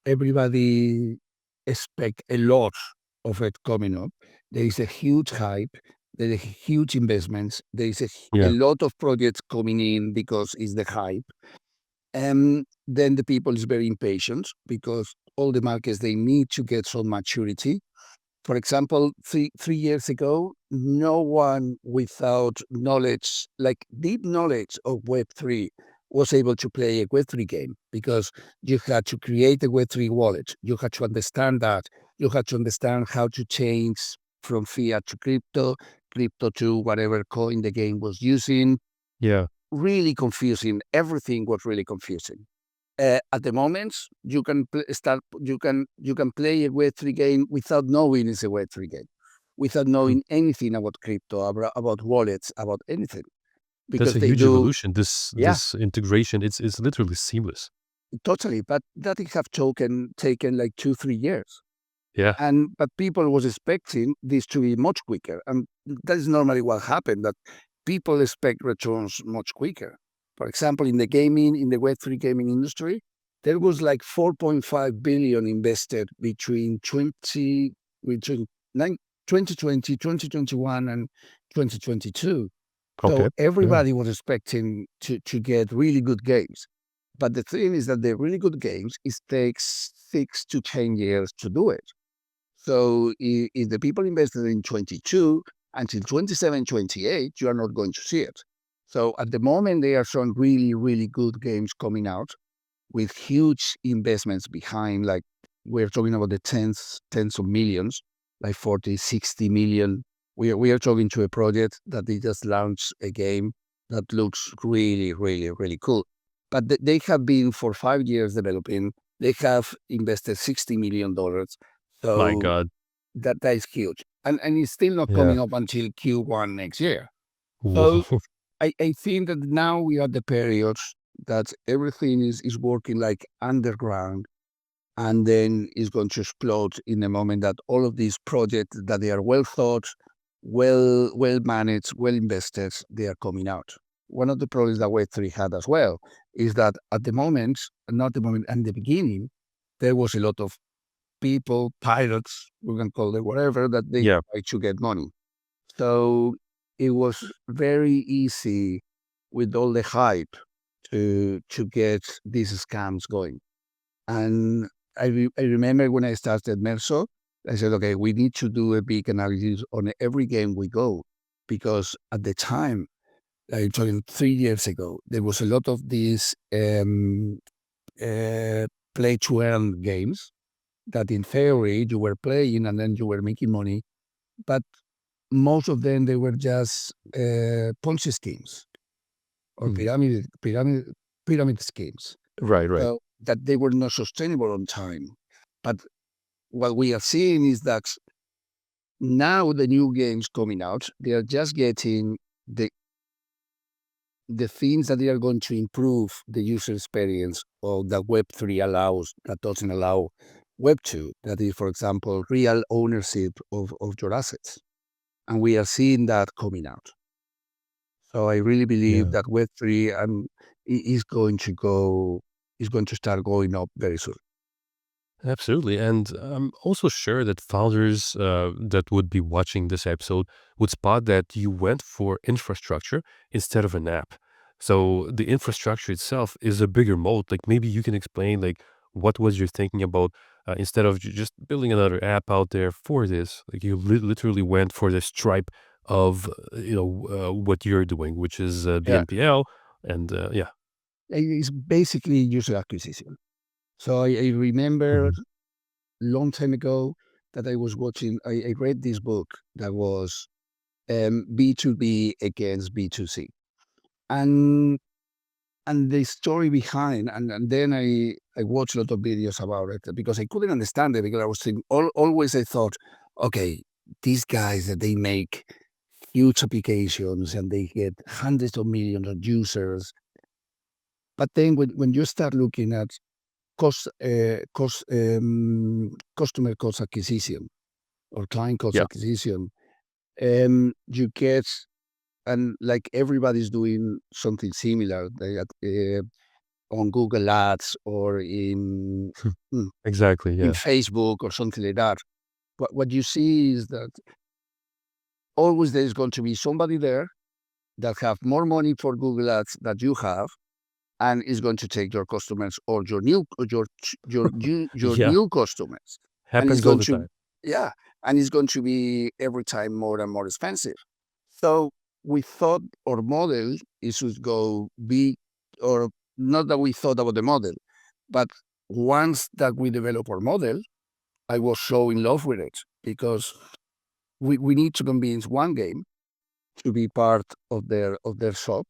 everybody expect a lot of it coming up. There is a huge hype. There is huge investments. There is a Yeah. lot of projects coming in because it's the hype. And then the people is very impatient because all the markets, they need to get some maturity. For example, 3 years ago, no one without knowledge, like deep knowledge of Web3, was able to play a Web3 game because you had to create a Web3 wallet. You had to understand that. You had to understand how to change from fiat to crypto to whatever coin the game was using. Yeah. Really confusing. Everything was really confusing. At the moment, you can start. You can play a Web3 game without knowing it's a Web3 game, without Hmm. knowing anything about crypto, about wallets, about anything, That's because a they huge do. evolution. This Yeah, this integration, it's literally seamless. totally. But that it have taken like 2-3 years, Yeah. and but people was expecting this to be much quicker, and that is normally what happened. That people expect returns much quicker. For example, in the Web3 gaming industry, there was like 4.5 billion invested between 2020, 2021, and 2022. Okay. So Yeah. everybody was expecting to get really good games. But the thing is that the really good games, it takes 6 to 10 years to do it. So if the people invested in 22 until 27, 28, you are not going to see it. So at the moment, there are some really, really good games coming out with huge investments behind. Like we're talking about the tens of millions, like 40, 60 million. We are talking to a project that they just launched a game that looks really, really, really cool. But they have been for 5 years developing. They have invested $60 million. My So God. that is huge. And it's still not Yeah. coming up until Q1 next year. So Whoa. I think that now we are the period that everything is working like underground, and then is going to explode in the moment that all of these projects that they are well thought, well managed, well invested, they are coming out. One of the problems that Web3 had as well is that at the moment, not the moment, and the beginning, there was a lot of people, pirates, we can call them whatever, that they Yeah. try to get money. So it was very easy with all the hype to get these scams going. And I remember when I started MERSO, I said, okay, we need to do a big analysis on every game we go, because at the time, I'm talking 3 years ago, there was a lot of these uh, play to earn games that in theory you were playing and then you were making money, but most of them, they were just Ponzi schemes or Mhm. pyramid schemes. Right. Right. So that they were not sustainable on time. But what we are seeing is that now the new games coming out, they are just getting the the things that they are going to improve the user experience of that Web3 allows, that doesn't allow Web2. That is, for example, real ownership of your assets. And we are seeing that coming out. So I really believe Yeah. that Web3 is going to start going up very soon. Absolutely. And I'm also sure that founders that would be watching this episode would spot that you went for infrastructure instead of an app. So the infrastructure itself is a bigger moat. Like maybe you can explain like what was your thinking about instead of just building another app out there for this. Like you literally went for the stripe of what you're doing, which is Yeah. BNPL, and yeah. It's basically user acquisition. So I remember Mhm. long time ago that I was watching. I read this book that was B2B against B2C, and the story behind, and then I watched a lot of videos about it because I couldn't understand it because I was thinking, always I thought, okay, these guys that they make huge applications and they get hundreds of millions of users, but then when you start looking at customer cost acquisition or client cost Yeah. acquisition, you get, and like everybody's doing something similar. On Google Ads or mm, Exactly, in yeah. Facebook or something like that. What you see is that always there is going to be somebody there that have more money for Google Ads that you have, and is going to take your customers or your Yeah, new customers, and it's happens all going the to, time. yeah, and it's going to be every time more and more expensive. So we thought our model is should go be, or not that we thought about the model, but once that we develop our model, I was so in love with it because we need to convince one game to be part of their shop,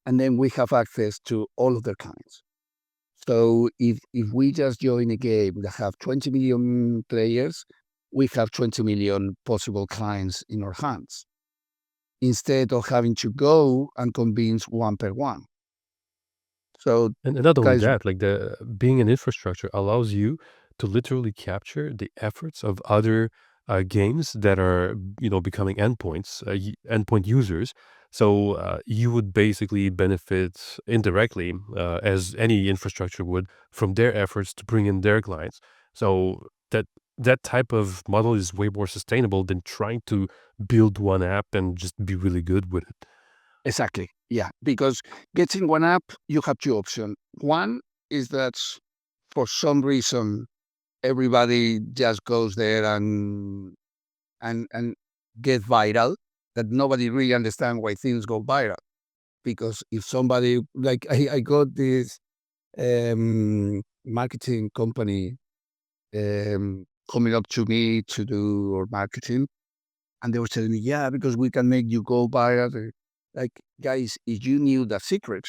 and then we have access to all of their clients. So if we just join a game that have 20 million players, we have 20 million possible clients in our hands instead of having to go and convince one per one. So And not only guys, that, like the being an infrastructure allows you to literally capture the efforts of other games that are, becoming endpoints, endpoint users. So you would basically benefit indirectly, as any infrastructure would, from their efforts to bring in their clients. So that type of model is way more sustainable than trying to build one app and just be really good with it. exactly. Yeah, because getting one app, you have two options. One is that for some reason everybody just goes there and get viral. That nobody really understand why things go viral. Because if somebody like I got this marketing company coming up to me to do our marketing, and they were telling me, yeah, because we can make you go viral. Like, guys, if you knew the secret,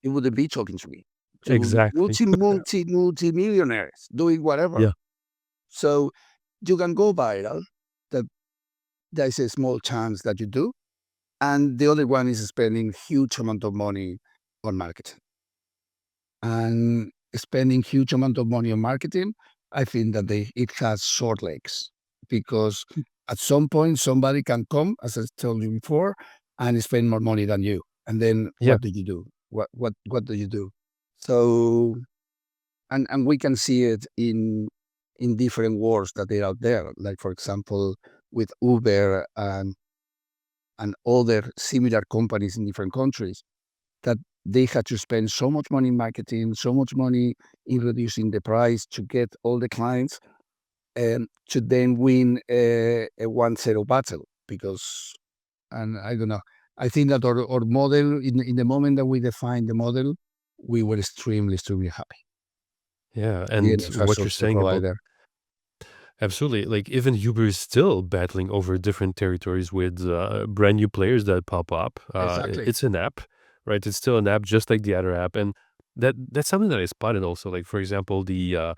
you wouldn't be talking to me. To Exactly. multi millionaires doing whatever. Yeah. So you can go viral. That there's a small chance that you do, and the other one is spending huge amount of money on marketing. And spending huge amount of money on marketing, I think that it has short legs because at some point somebody can come, as I told you before, and spend more money than you. And then Yeah. what do you do? What do you do? So and we can see it in different wars that are out there. Like for example, with Uber and other similar companies in different countries that they had to spend so much money in marketing, so much money in reducing the price to get all the clients and to then win a 1-0 battle. Because, and I don't know, I think that our model, in the moment that we defined the model, we were extremely happy Yeah, being and an what you're infrastructure saying about provider. absolutely, like even Uber is still battling over different territories with brand new players that pop up. Exactly. It's an app, right? It's still an app, just like the other app, and that's something that I spotted also. Like for example, the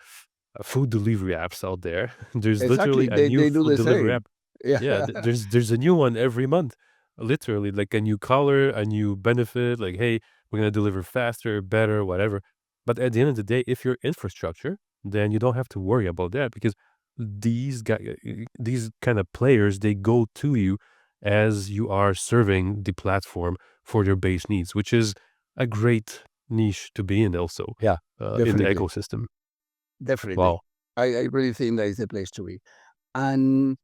food delivery apps out there. There's Exactly. literally a new They do food the delivery same. app. Yeah, Yeah. there's a new one every month. Literally, like a new color, a new benefit. Like, hey, we're gonna deliver faster, better, whatever. But at the end of the day, if you're infrastructure, then you don't have to worry about that because these kind of players, they go to you as you are serving the platform for their base needs, which is a great niche to be in also, Yeah, in the definitely. ecosystem. Definitely. Wow. I really think that is the place to be. And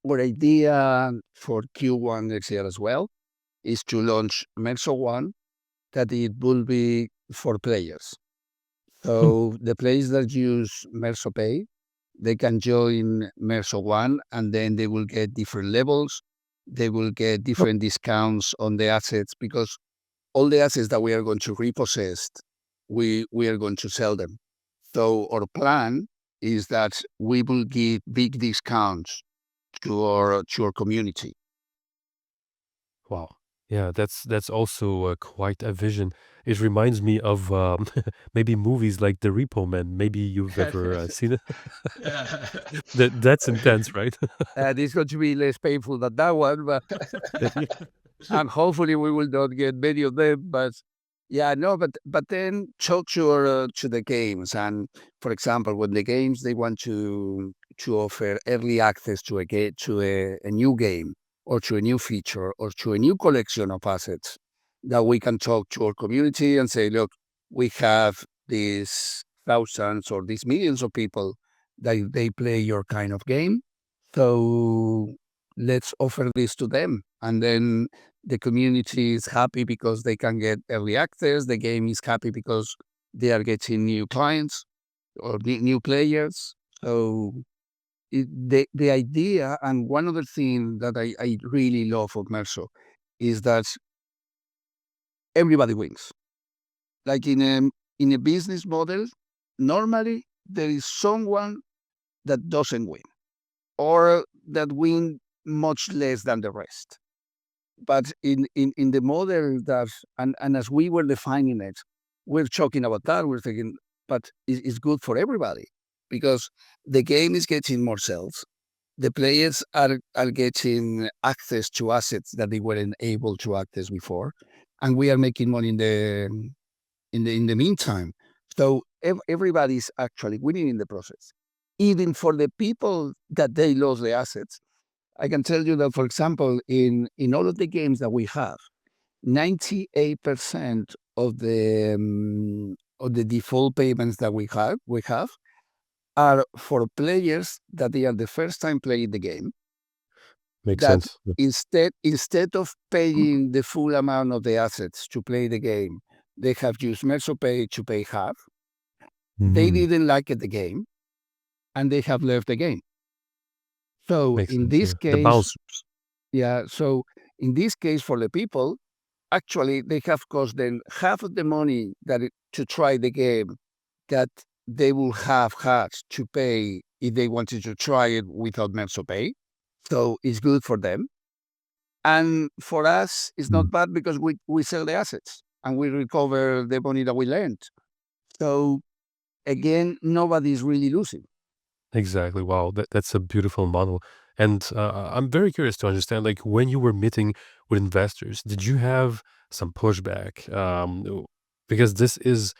our idea for Q1 next year as well is to launch MERSO 1, that it will be for players. So the players that use MERSO Pay, they can join MERSO 1 and then they will get different levels. They will get different discounts on the assets because all the assets that we are going to repossess, we are going to sell them. So our plan is that we will give big discounts to our community. Wow. Yeah, that's also quite a vision. It reminds me of maybe movies like The Repo Man. Maybe you've ever seen it. That's intense, right? It's going to be less painful than that one, but and hopefully we will not get many of them. But yeah, no, but then talk to the games, and for example, when the games they want to offer early access to a new game or to a new feature or to a new collection of assets, that we can talk to our community and say, look, we have these thousands or these millions of people that they play your kind of game, so let's offer this to them, and then the community is happy because they can get early access. The game is happy because they are getting new clients or new players. So the idea, and one other thing that I really love of Merso, is that everybody wins. Like in a business model, normally there is someone that doesn't win or that win much less than the rest. But in the model that, and as we were defining it, we're talking about that. We're thinking, but it's good for everybody because the game is getting more sales. The players are getting access to assets that they weren't able to access before, and we are making money in the meantime. So everybody's actually winning in the process. Even for the people that they lost the assets, I can tell you that, for example, in all of the games that we have, 98% of the default payments that we have are for players that they are the first time playing the game. Makes That sense. Yeah. instead of paying the full amount of the assets to play the game, they have used Merso Pay to pay half. They Mhm. didn't like it, the game, and they have left the game. So Makes in sense. this Yeah. The case, bouncers. yeah. So in this case, for the people, actually, they have cost them half of the money to try the game that they will have had to pay if they wanted to try it without Merso Pay. So it's good for them. And for us, it's Mm. not bad because we sell the assets and we recover the money that we lent. So again, nobody's really losing. Exactly. Wow, that's a beautiful model. And I'm very curious to understand, like, when you were meeting with investors, did you have some pushback? Because this is,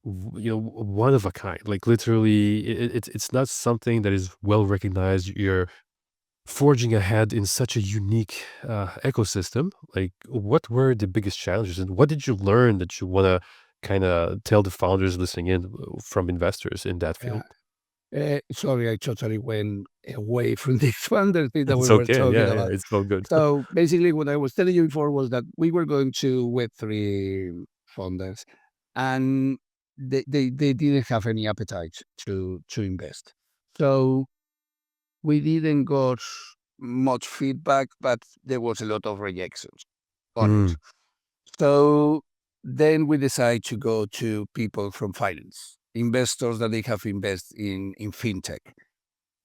one of a kind. Like, literally, it's not something that is well recognized. You're forging ahead in such a unique ecosystem. Like, what were the biggest challenges, and what did you learn that you want to kind of tell the founders listening in from investors in that Yeah. field? Sorry, I totally went away from this one, the thing that we It's were okay. talking Yeah, yeah, about. it's all good. So basically, what I was telling you before was that we were going to Web3 funders, and they didn't have any appetite to invest. So we didn't got much feedback, but there was a lot of rejections on it. Mm, So then we decided to go to people from finance, investors that they have invested in fintech.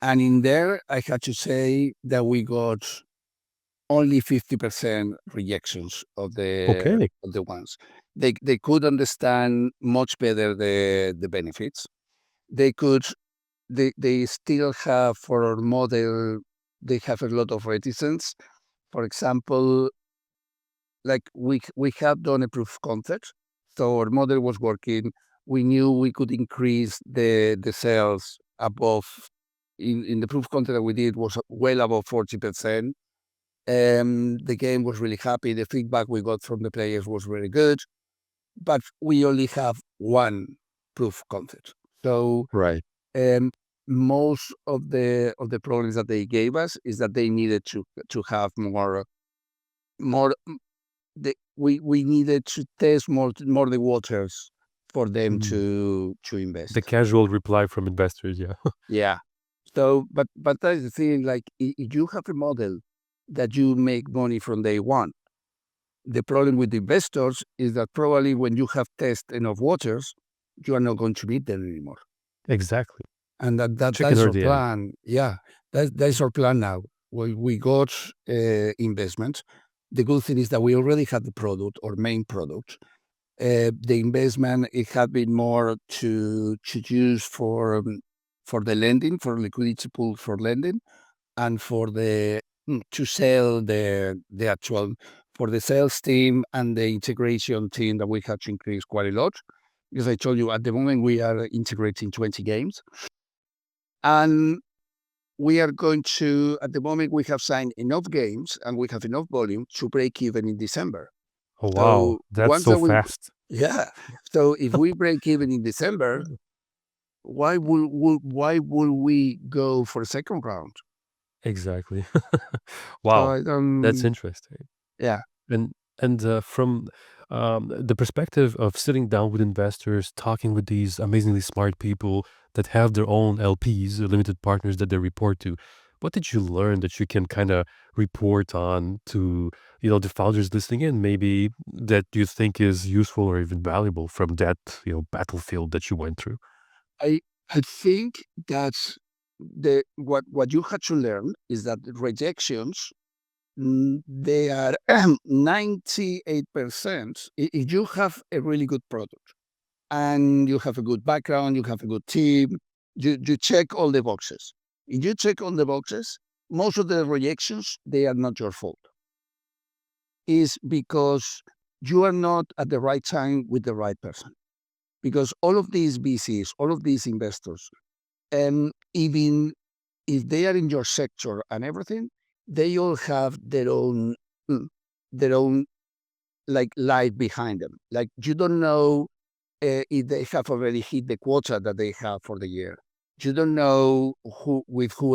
And in there, I had to say that we got only 50% rejections okay. of the ones. They could understand much better the benefits. They could they still have for our model, they have a lot of reticence. For example, like we have done a proof of concept. So our model was working. We knew we could increase the sales above in the proof of concept that we did was well above 40%. The game was really happy. The feedback we got from the players was very good, but we only have one proof of concept. So Right. um, most of the problems that they gave us is that they needed to have more. We needed to test more the waters for them Mm. to The invest. casual reply from investors, yeah. Yeah. So, but that's the thing. Like, if you have a model that you make money from day one, The problem with investors is that probably when you have tested enough waters, you are not going to meet them anymore. Exactly. And Chicken that's or our the egg. plan. Yeah, that's our plan now. We got investment. The good thing is that we already had the product, or main product. The investment, it had been more to use for the lending, for liquidity pool for lending, and for the to sell the actual, for the sales team and the integration team that we had to increase quite a lot. Because I told you at the moment we are integrating 20 games, and we are going to, at the moment we have signed enough games and we have enough volume to break even in December. Oh, wow. So That's once so that we, fast. yeah. So if we break even in December, why would we go for a second round? Exactly. So Wow. I That's don't. interesting. Yeah, And from the perspective of sitting down with investors, talking with these amazingly smart people that have their own LPs, limited partners that they report to, what did you learn that you can kind of report on to, the founders listening in, maybe that you think is useful or even valuable from that, battlefield that you went through? I I think that what you had to learn is that the rejections, they are 98%. If you have a really good product and you have a good background, you have a good team, you check all the boxes. If you check all the boxes, most of the rejections, they are not your fault. Is because you are not at the right time with the right person. Because all of these VCs, all of these investors, even if they are in your sector and everything, they all have mm, their own like life behind them. Like you don't know if they have already hit the quota that they have for the year. You don't know who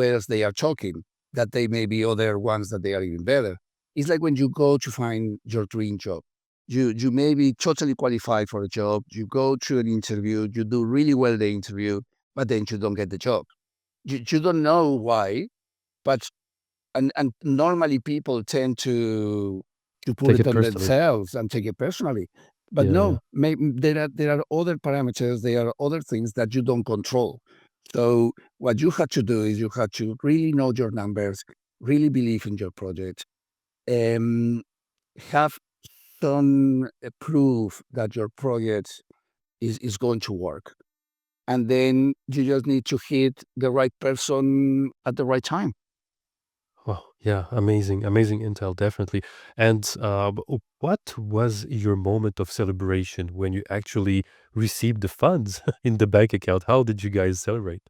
else they are talking, that they may be other ones that they are even better. It's like when you go to find your dream job. You may be totally qualified for a job. You go to an interview, you do really well the interview, but then you don't get the job. You don't know why, but and normally people tend to put Take it it on personally. themselves and take it personally. But Yeah, yeah. no, there are other parameters, there are other things that you don't control. So what you had to do is you had to really know your numbers, really believe in your project, um, have some proof that your project is going to work. And then you just need to hit the right person at the right time. Well, yeah, amazing, amazing intel, definitely. And what was your moment of celebration when you actually received the funds in the bank account? How did you guys celebrate?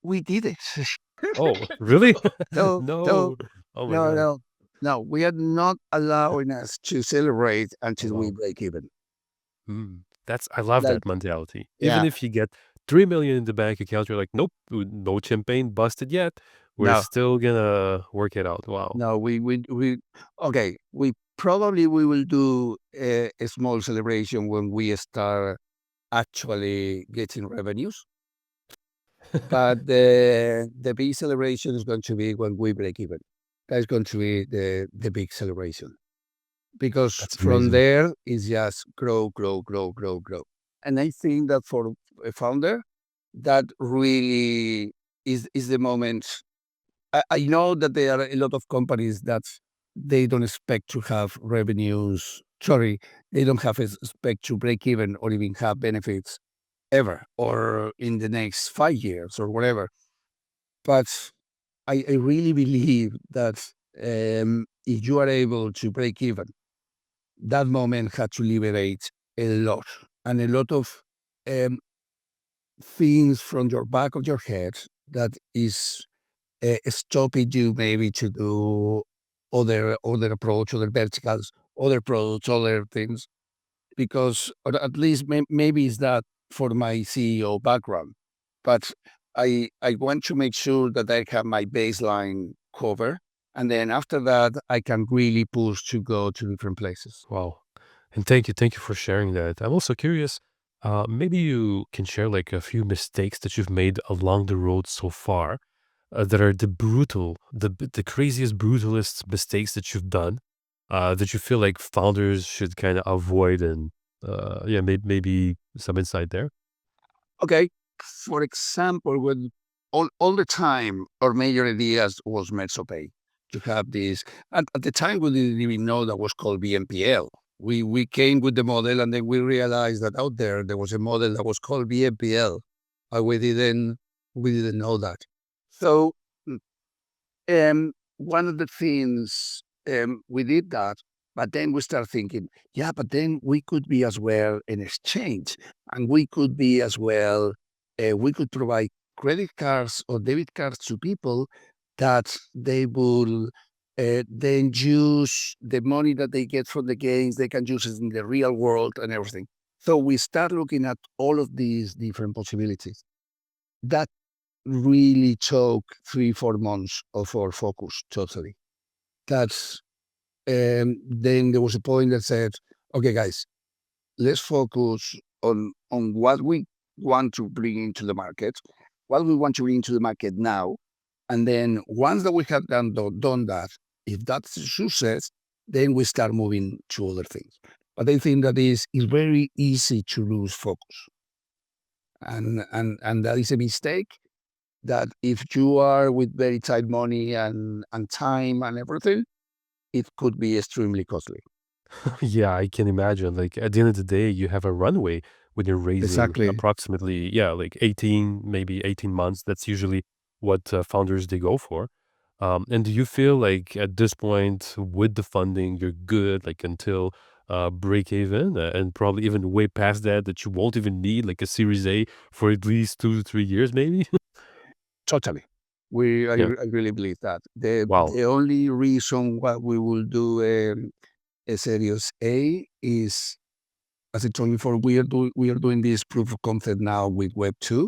We did it. Oh, really? No, no, No. Oh my no, God. no, no. We are not allowing us to celebrate Oh until we wow. break even. I love Like, that mentality. Even yeah, if you get 3 million in the bank account, you're like, nope, no champagne busted yet. We're no, still gonna work it out. Wow. no. We. Okay, we will do a small celebration when we start actually getting revenues. But the big celebration is going to be when we break even. That's going to be the big celebration. Because That's from amazing. there is just grow, grow, grow, grow, grow. And I think that for a founder, that really is the moment. I know that there are a lot of companies that they don't expect to have revenues. Sorry, they don't have expect to break even or even have benefits ever or in the next 5 years or whatever. But I really believe that if you are able to break even, that moment had to liberate a lot and a lot of um, things from your back of your head that is stopping you maybe to do other approach, other verticals, other products, other things. Because or at least maybe it's that for my CEO background, but I want to make sure that I have my baseline cover, and then after that I can really push to go to different places. Wow. And thank you for sharing that. I'm also curious, maybe you can share like a few mistakes that you've made along the road so far that are the craziest, brutalist mistakes that you've done. that you feel like founders should kind of avoid, and yeah, maybe some insight there? Okay. For example, when all the time our major ideas was MersoPay to have this. And at the time, we didn't even know that was called BNPL. We came with the model, and then we realized that out there was a model that was called BNPL, and we didn't know that. So one of the things we did that, but then we start thinking, yeah, but then we could be as well an exchange, and we could be as well. We could provide credit cards or debit cards to people that they will then use the money that they get from the games. They can use it in the real world and everything. So we start looking at all of these different possibilities. That really took 3-4 months of our focus totally. That's then there was a point that said, okay, guys, let's focus on what we want to bring into the market, what we want to bring into the market now, and then once that we have done that, if that's a success, then we start moving to other things. But I think that is very easy to lose focus, and that is a mistake that if you are with very tight money and time and everything, it could be extremely costly. Yeah, I can imagine. Like at the end of the day, you have a runway when you're raising Exactly. approximately, yeah, like 18, maybe 18 months. That's usually what founders they go for. And do you feel like at this point with the funding, you're good like until break even, and probably even way past that, that you won't even need like a Series A for at least 2 to 3 years, maybe? Totally. I Yeah. really believe that. The Wow. the only reason why we will do a Series A is, as I told you before, we are doing this proof of concept now with Web2.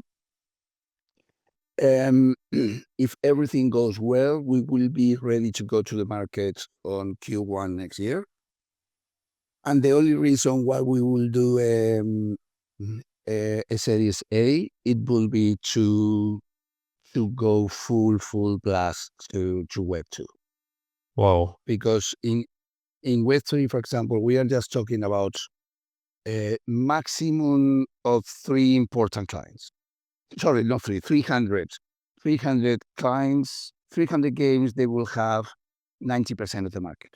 If everything goes well, we will be ready to go to the market on Q1 next year. And the only reason why we will do a Series A, it will be to go full blast to Web2. Wow. Because in Web3, for example, we are just talking about a maximum of three important clients. Sorry, not three, 300. 300 clients, 300 games, they will have 90% of the market.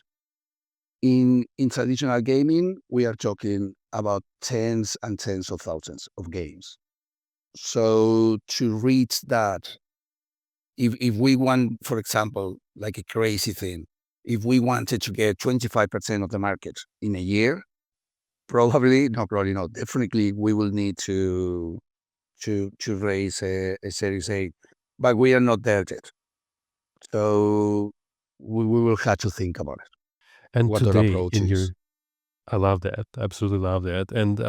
In traditional gaming, we are talking about tens and tens of thousands of games. So to reach that, if we want, for example, like a crazy thing, if we wanted to get 25% of the market in a year, probably not, definitely we will need to raise a Series A, but we are not there yet. So we will have to think about it, And what our today approach in is. your I love that. Absolutely love that. And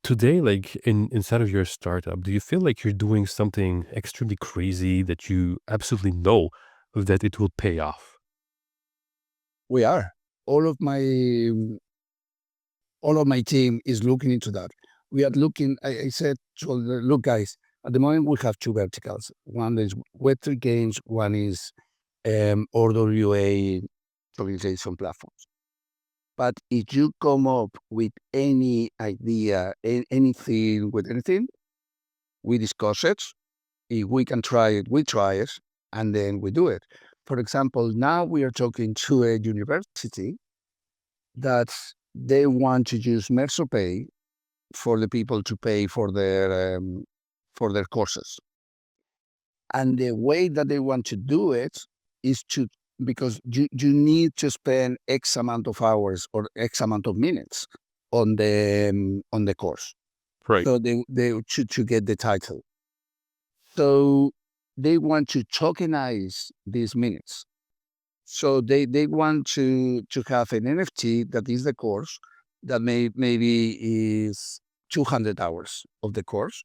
today, like inside of your startup, do you feel like you're doing something extremely crazy that you absolutely know that it will pay off? We are. All of my all of my team is looking into that. We are looking. I said, to them, look, guys. At the moment, we have two verticals. One is Web3 games. One is RWA tokenization platforms. But if you come up with any idea, anything with anything, we discuss it. If we can try it, we try it, and then we do it. For example, now we are talking to a university that they want to use MersoPay for the people to pay for their courses. And the way that they want to do it is to, because you need to spend X amount of hours or X amount of minutes on the course. Right. So they to get the title. So they want to tokenize these minutes. So they want to have an NFT that is the course that maybe is 200 hours of the course,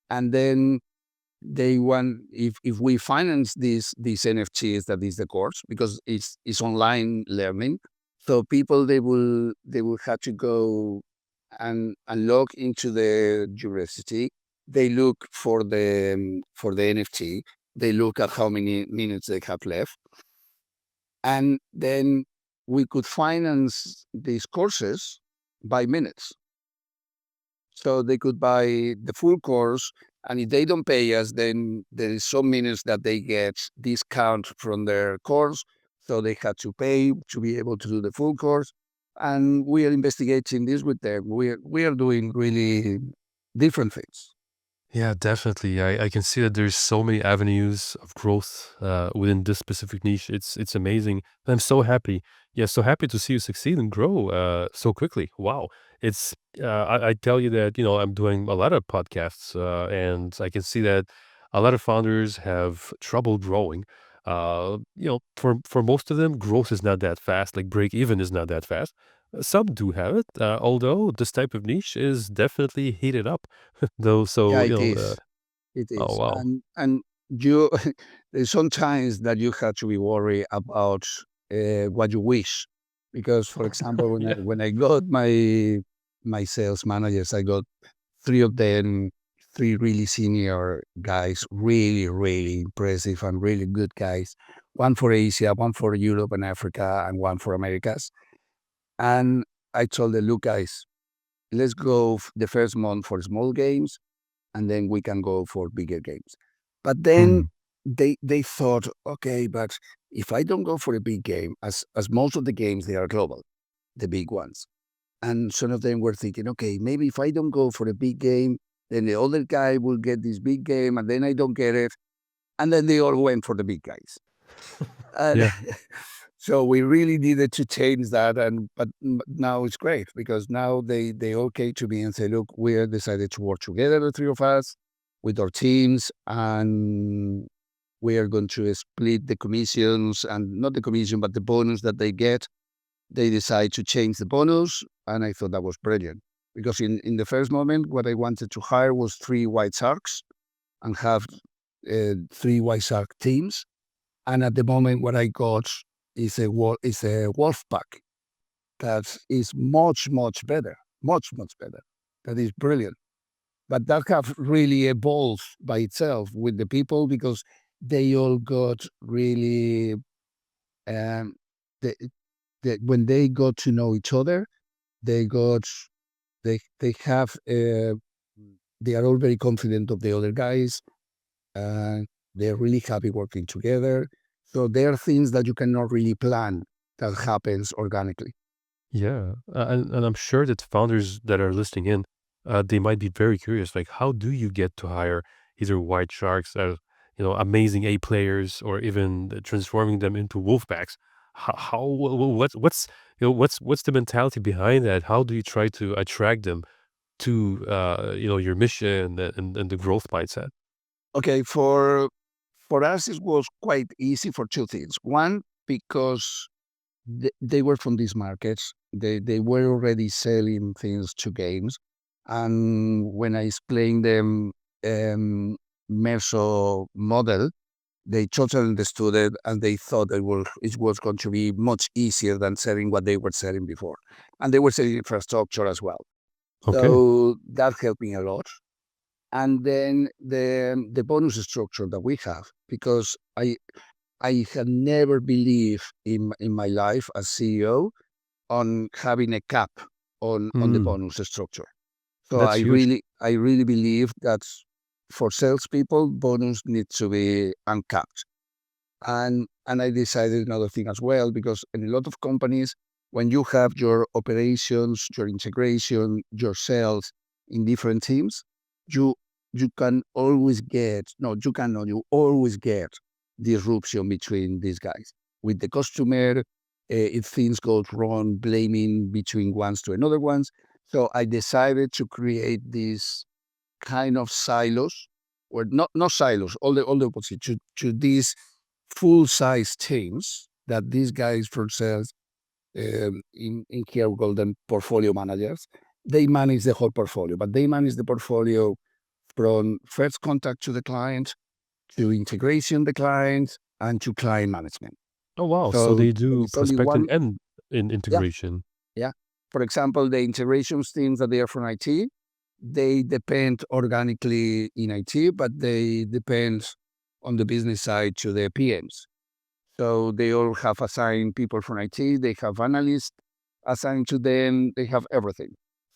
and then they want, if we finance these NFTs that is the course, because it's online learning, so people they will have to go and log into the university. They look for the NFT. They look at how many minutes they have left, and then we could finance these courses by minutes. So they could buy the full course, and if they don't pay us, then there is some minutes that they get discount from their course. So they had to pay to be able to do the full course. And we are investigating this with them. We are doing really different things. Yeah, definitely. I can see that there's so many avenues of growth within this specific niche. It's amazing. And I'm so happy. Yeah, so happy to see you succeed and grow so quickly. Wow. It's I tell you that, I'm doing a lot of podcasts and I can see that a lot of founders have trouble growing. For most of them, growth is not that fast. Like break even is not that fast. Some do have it, although this type of niche is definitely heated up. Though, Yeah, so, it is. It oh, is. wow. And you there's sometimes that you have to be worried about what you wish. Because for example, when I Yeah. when I got my sales managers, I got three of them, three really senior guys, really, really impressive and really good guys. One for Asia, one for Europe and Africa, and one for Americas. And I told them, look, guys, let's go the first month for small games, and then we can go for bigger games. But then Mm. they thought, okay, but if I don't go for a big game, as most of the games they are global, the big ones, and some of them were thinking, okay, maybe if I don't go for a big game, then the other guy will get this big game, and then I don't get it, and then they all went for the big guys. And Yeah. so we really needed to change that, and but now it's great because now they all came to me and say, look, we have decided to work together, the three of us, with our teams, and we are going to split the commissions, and not the commission, but the bonus that they get. They decide to change the bonus, and I thought that was brilliant because in the first moment, what I wanted to hire was three white sharks and have three white shark teams, and at the moment, what I got is a wolf pack that is much better, much better. That is brilliant. But that have really evolved by itself with the people because they all got really um, the, when they got to know each other, they got they have they are all very confident of the other guys. They're really happy working together. So there are things that you cannot really plan that happens organically. Yeah. And I'm sure that founders that are listening in, they might be very curious. Like, how do you get to hire either white sharks as, amazing A players or even transforming them into wolf packs? What's the mentality behind that? How do you try to attract them to, your mission and the growth mindset? Okay, for us it was quite easy for two things. One, because they were from these markets. They were already selling things to games, and when I explained them MERSO model, they totally understood it, and they thought it was going to be much easier than selling what they were selling before, and they were selling infrastructure as well. Okay. So that helped me a lot. And then the bonus structure that we have, because I had never believed in my life as CEO on having a cap on the Mm, bonus structure. So that's huge. I really believe that for salespeople, bonus needs to be uncapped. And I decided another thing as well, because in a lot of companies, when you have your operations, your integration, your sales in different teams, you you can always get no, you cannot, you always get disruption between these guys. With the customer, if things go wrong, blaming between ones to another ones. So I decided to create these kind of silos, or not silos, all the opposite, to these full size teams that these guys for sales in here we call them portfolio managers. They manage the whole portfolio, but they manage the portfolio from first contact to the client, to integration the client, and to client management. Oh, wow. So So they there do is only prospecting one. and in Yeah, integration. yeah. For example, the integrations teams that they are from IT, they depend organically in IT, but they depend on the business side to the PMs. So they all have assigned people from IT. They have analysts assigned to them. They have everything.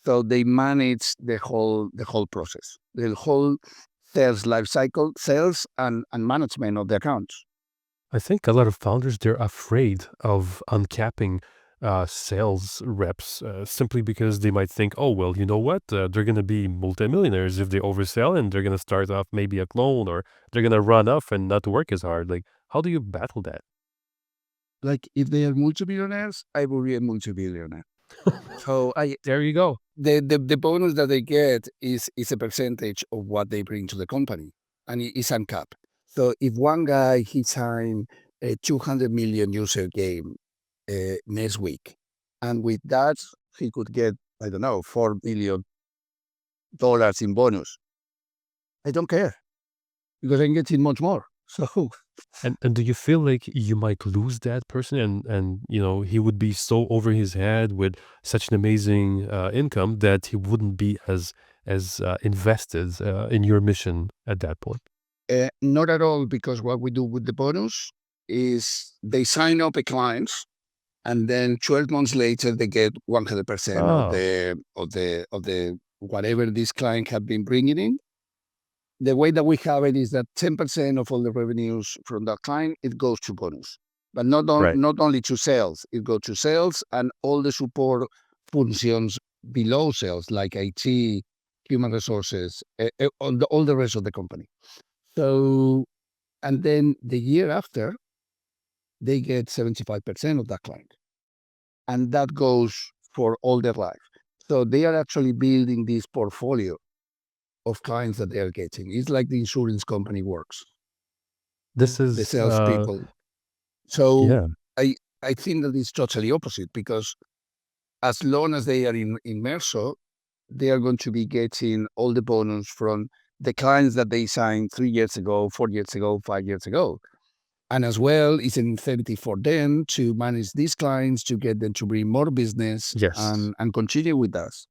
So they manage the whole process, the whole sales life cycle, sales and management of the accounts. I think a lot of founders, they're afraid of uncapping sales reps simply because they might think, oh, well, you know what? They're going to be multimillionaires if they oversell and they're going to start off maybe a clone or they're going to run off and not work as hard. Like, how do you battle that? Like if they are multimillionaires, I will be a multimillionaire. So There you go. the bonus that they get is a percentage of what they bring to the company, and it's uncapped. So if one guy he signed a 200 million user game next week, and with that he could get, I don't know, $4 million in bonus. I don't care because I'm getting much more. So And do you feel like you might lose that person and he would be so over his head with such an amazing income that he wouldn't be as invested in your mission at that point? not at all, because what we do with the bonus is they sign up a client, and then 12 months later they get 100% of Oh, the whatever this client have been bringing in. The way that we have it is that 10% of all the revenues from that client, it goes to bonus, but right. not only to sales. It goes to sales and all the support functions below sales, like IT, human resources, all the rest of the company. So, and then the year after, they get 75% of that client, and that goes for all their life. So they are actually building this portfolio of clients that they are getting. It's like the insurance company works, This the is salespeople. So yeah. I I think that it's totally opposite, because as long as they are in MERSO, they are going to be getting all the bonus from the clients that they signed 3 years ago, 4 years ago, 5 years ago. And as well, it's an incentive for them to manage these clients, to get them to bring more business Yes. and continue with us.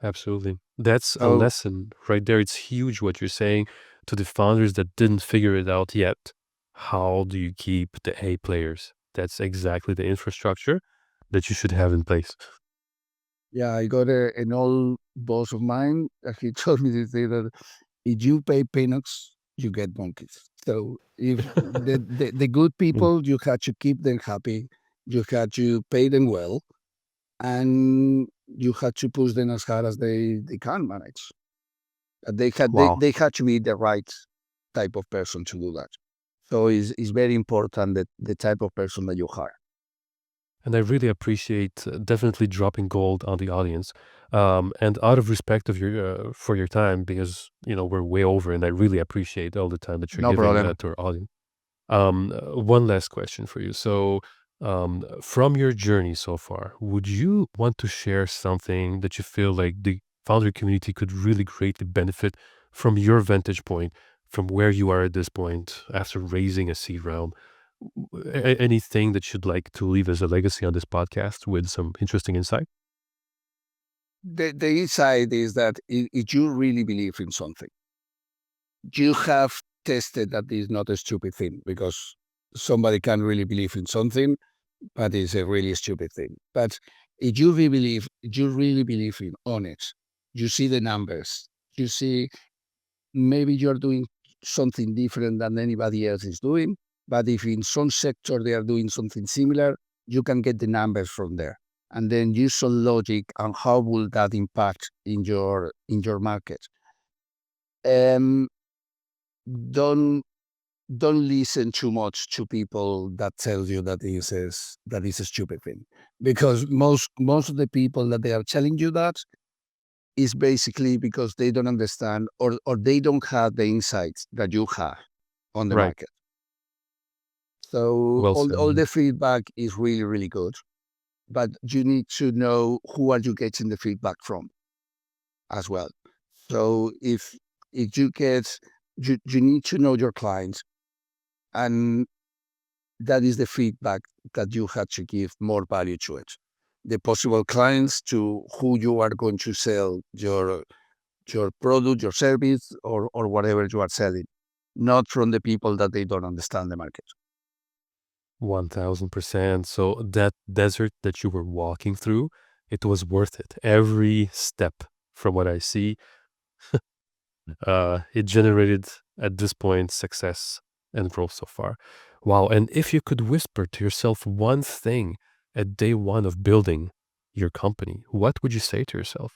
Absolutely. That's a So lesson right there. It's huge what you're saying to the founders that didn't figure it out yet. How do you keep the A players? That's exactly the infrastructure that you should have in place. yeah, I got an old boss of mine that he told me to say that if you pay peanuts, you get monkeys. So if the good Mm. people, you have to keep them happy, you have to pay them well, and you have to push them as hard as they can manage. Wow. They had to be the right type of person to do that. So it's very important that the type of person that you hire. And I really appreciate definitely dropping gold on the audience. And out of respect of your for your time, because we're way over, and I really appreciate all the time that you're No giving problem. to our audience. One last question for you. So, from your journey so far, would you want to share something that you feel like the founder community could really greatly benefit from your vantage point, from where you are at this point after raising a seed round? Anything that you'd like to leave as a legacy on this podcast with some interesting insight? The insight is that if you really believe in something, you have tested that is not a stupid thing, because somebody can really believe in something, but it's a really stupid thing. But if you really believe in on it, you see the numbers, you see maybe you're doing something different than anybody else is doing. But if in some sector they are doing something similar, you can get the numbers from there, and then use some logic on how will that impact in your market. Um, don't don't listen too much to people that tell you that is a stupid thing, because most of the people that they are telling you that is basically because they don't understand, or they don't have the insights that you have on the Right. market. So Well all said. the feedback is really, really good, but you need to know who are you getting the feedback from as well. So if you get you need to know your clients, and that is the feedback that you have to give more value to it. The possible clients to who you are going to sell your product, your service, or whatever you are selling, not from the people that they don't understand the market. 1000%. So that desert that you were walking through, it was worth it. Every step from what I see, it generated at this point success and growth so far. Wow. And if you could whisper to yourself one thing at day one of building your company, what would you say to yourself?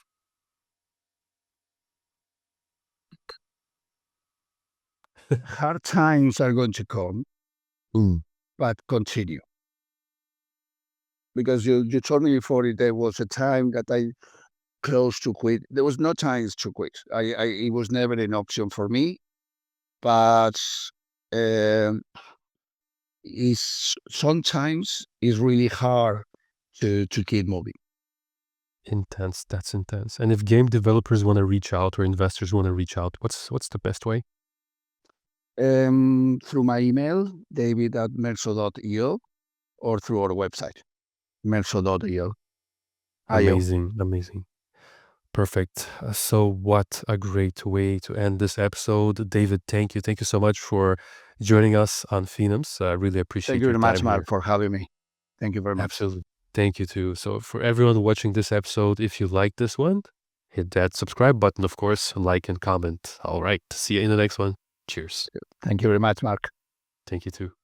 Hard times are going to come, Mm. but continue. Because you told me before there was a time that I close to quit. There was no times to quit. It was never an option for me, but um, is sometimes it's really hard to keep moving. Intense. That's intense. And if game developers want to reach out or investors want to reach out, what's the best way? Through my email, david@merso.io, or through our website, merso.io. IO. Amazing. Amazing. Perfect. So, what a great way to end this episode. David, thank you. Thank you so much for joining us on Phoenix. I really Thank appreciate you your very much, time Mark, here. for having me. Thank you very much. Absolutely. Thank you too. So, for everyone watching this episode, if you like this one, hit that subscribe button, of course, like and comment. All right. See you in the next one. Cheers. Thank you very much, Mark. Thank you too.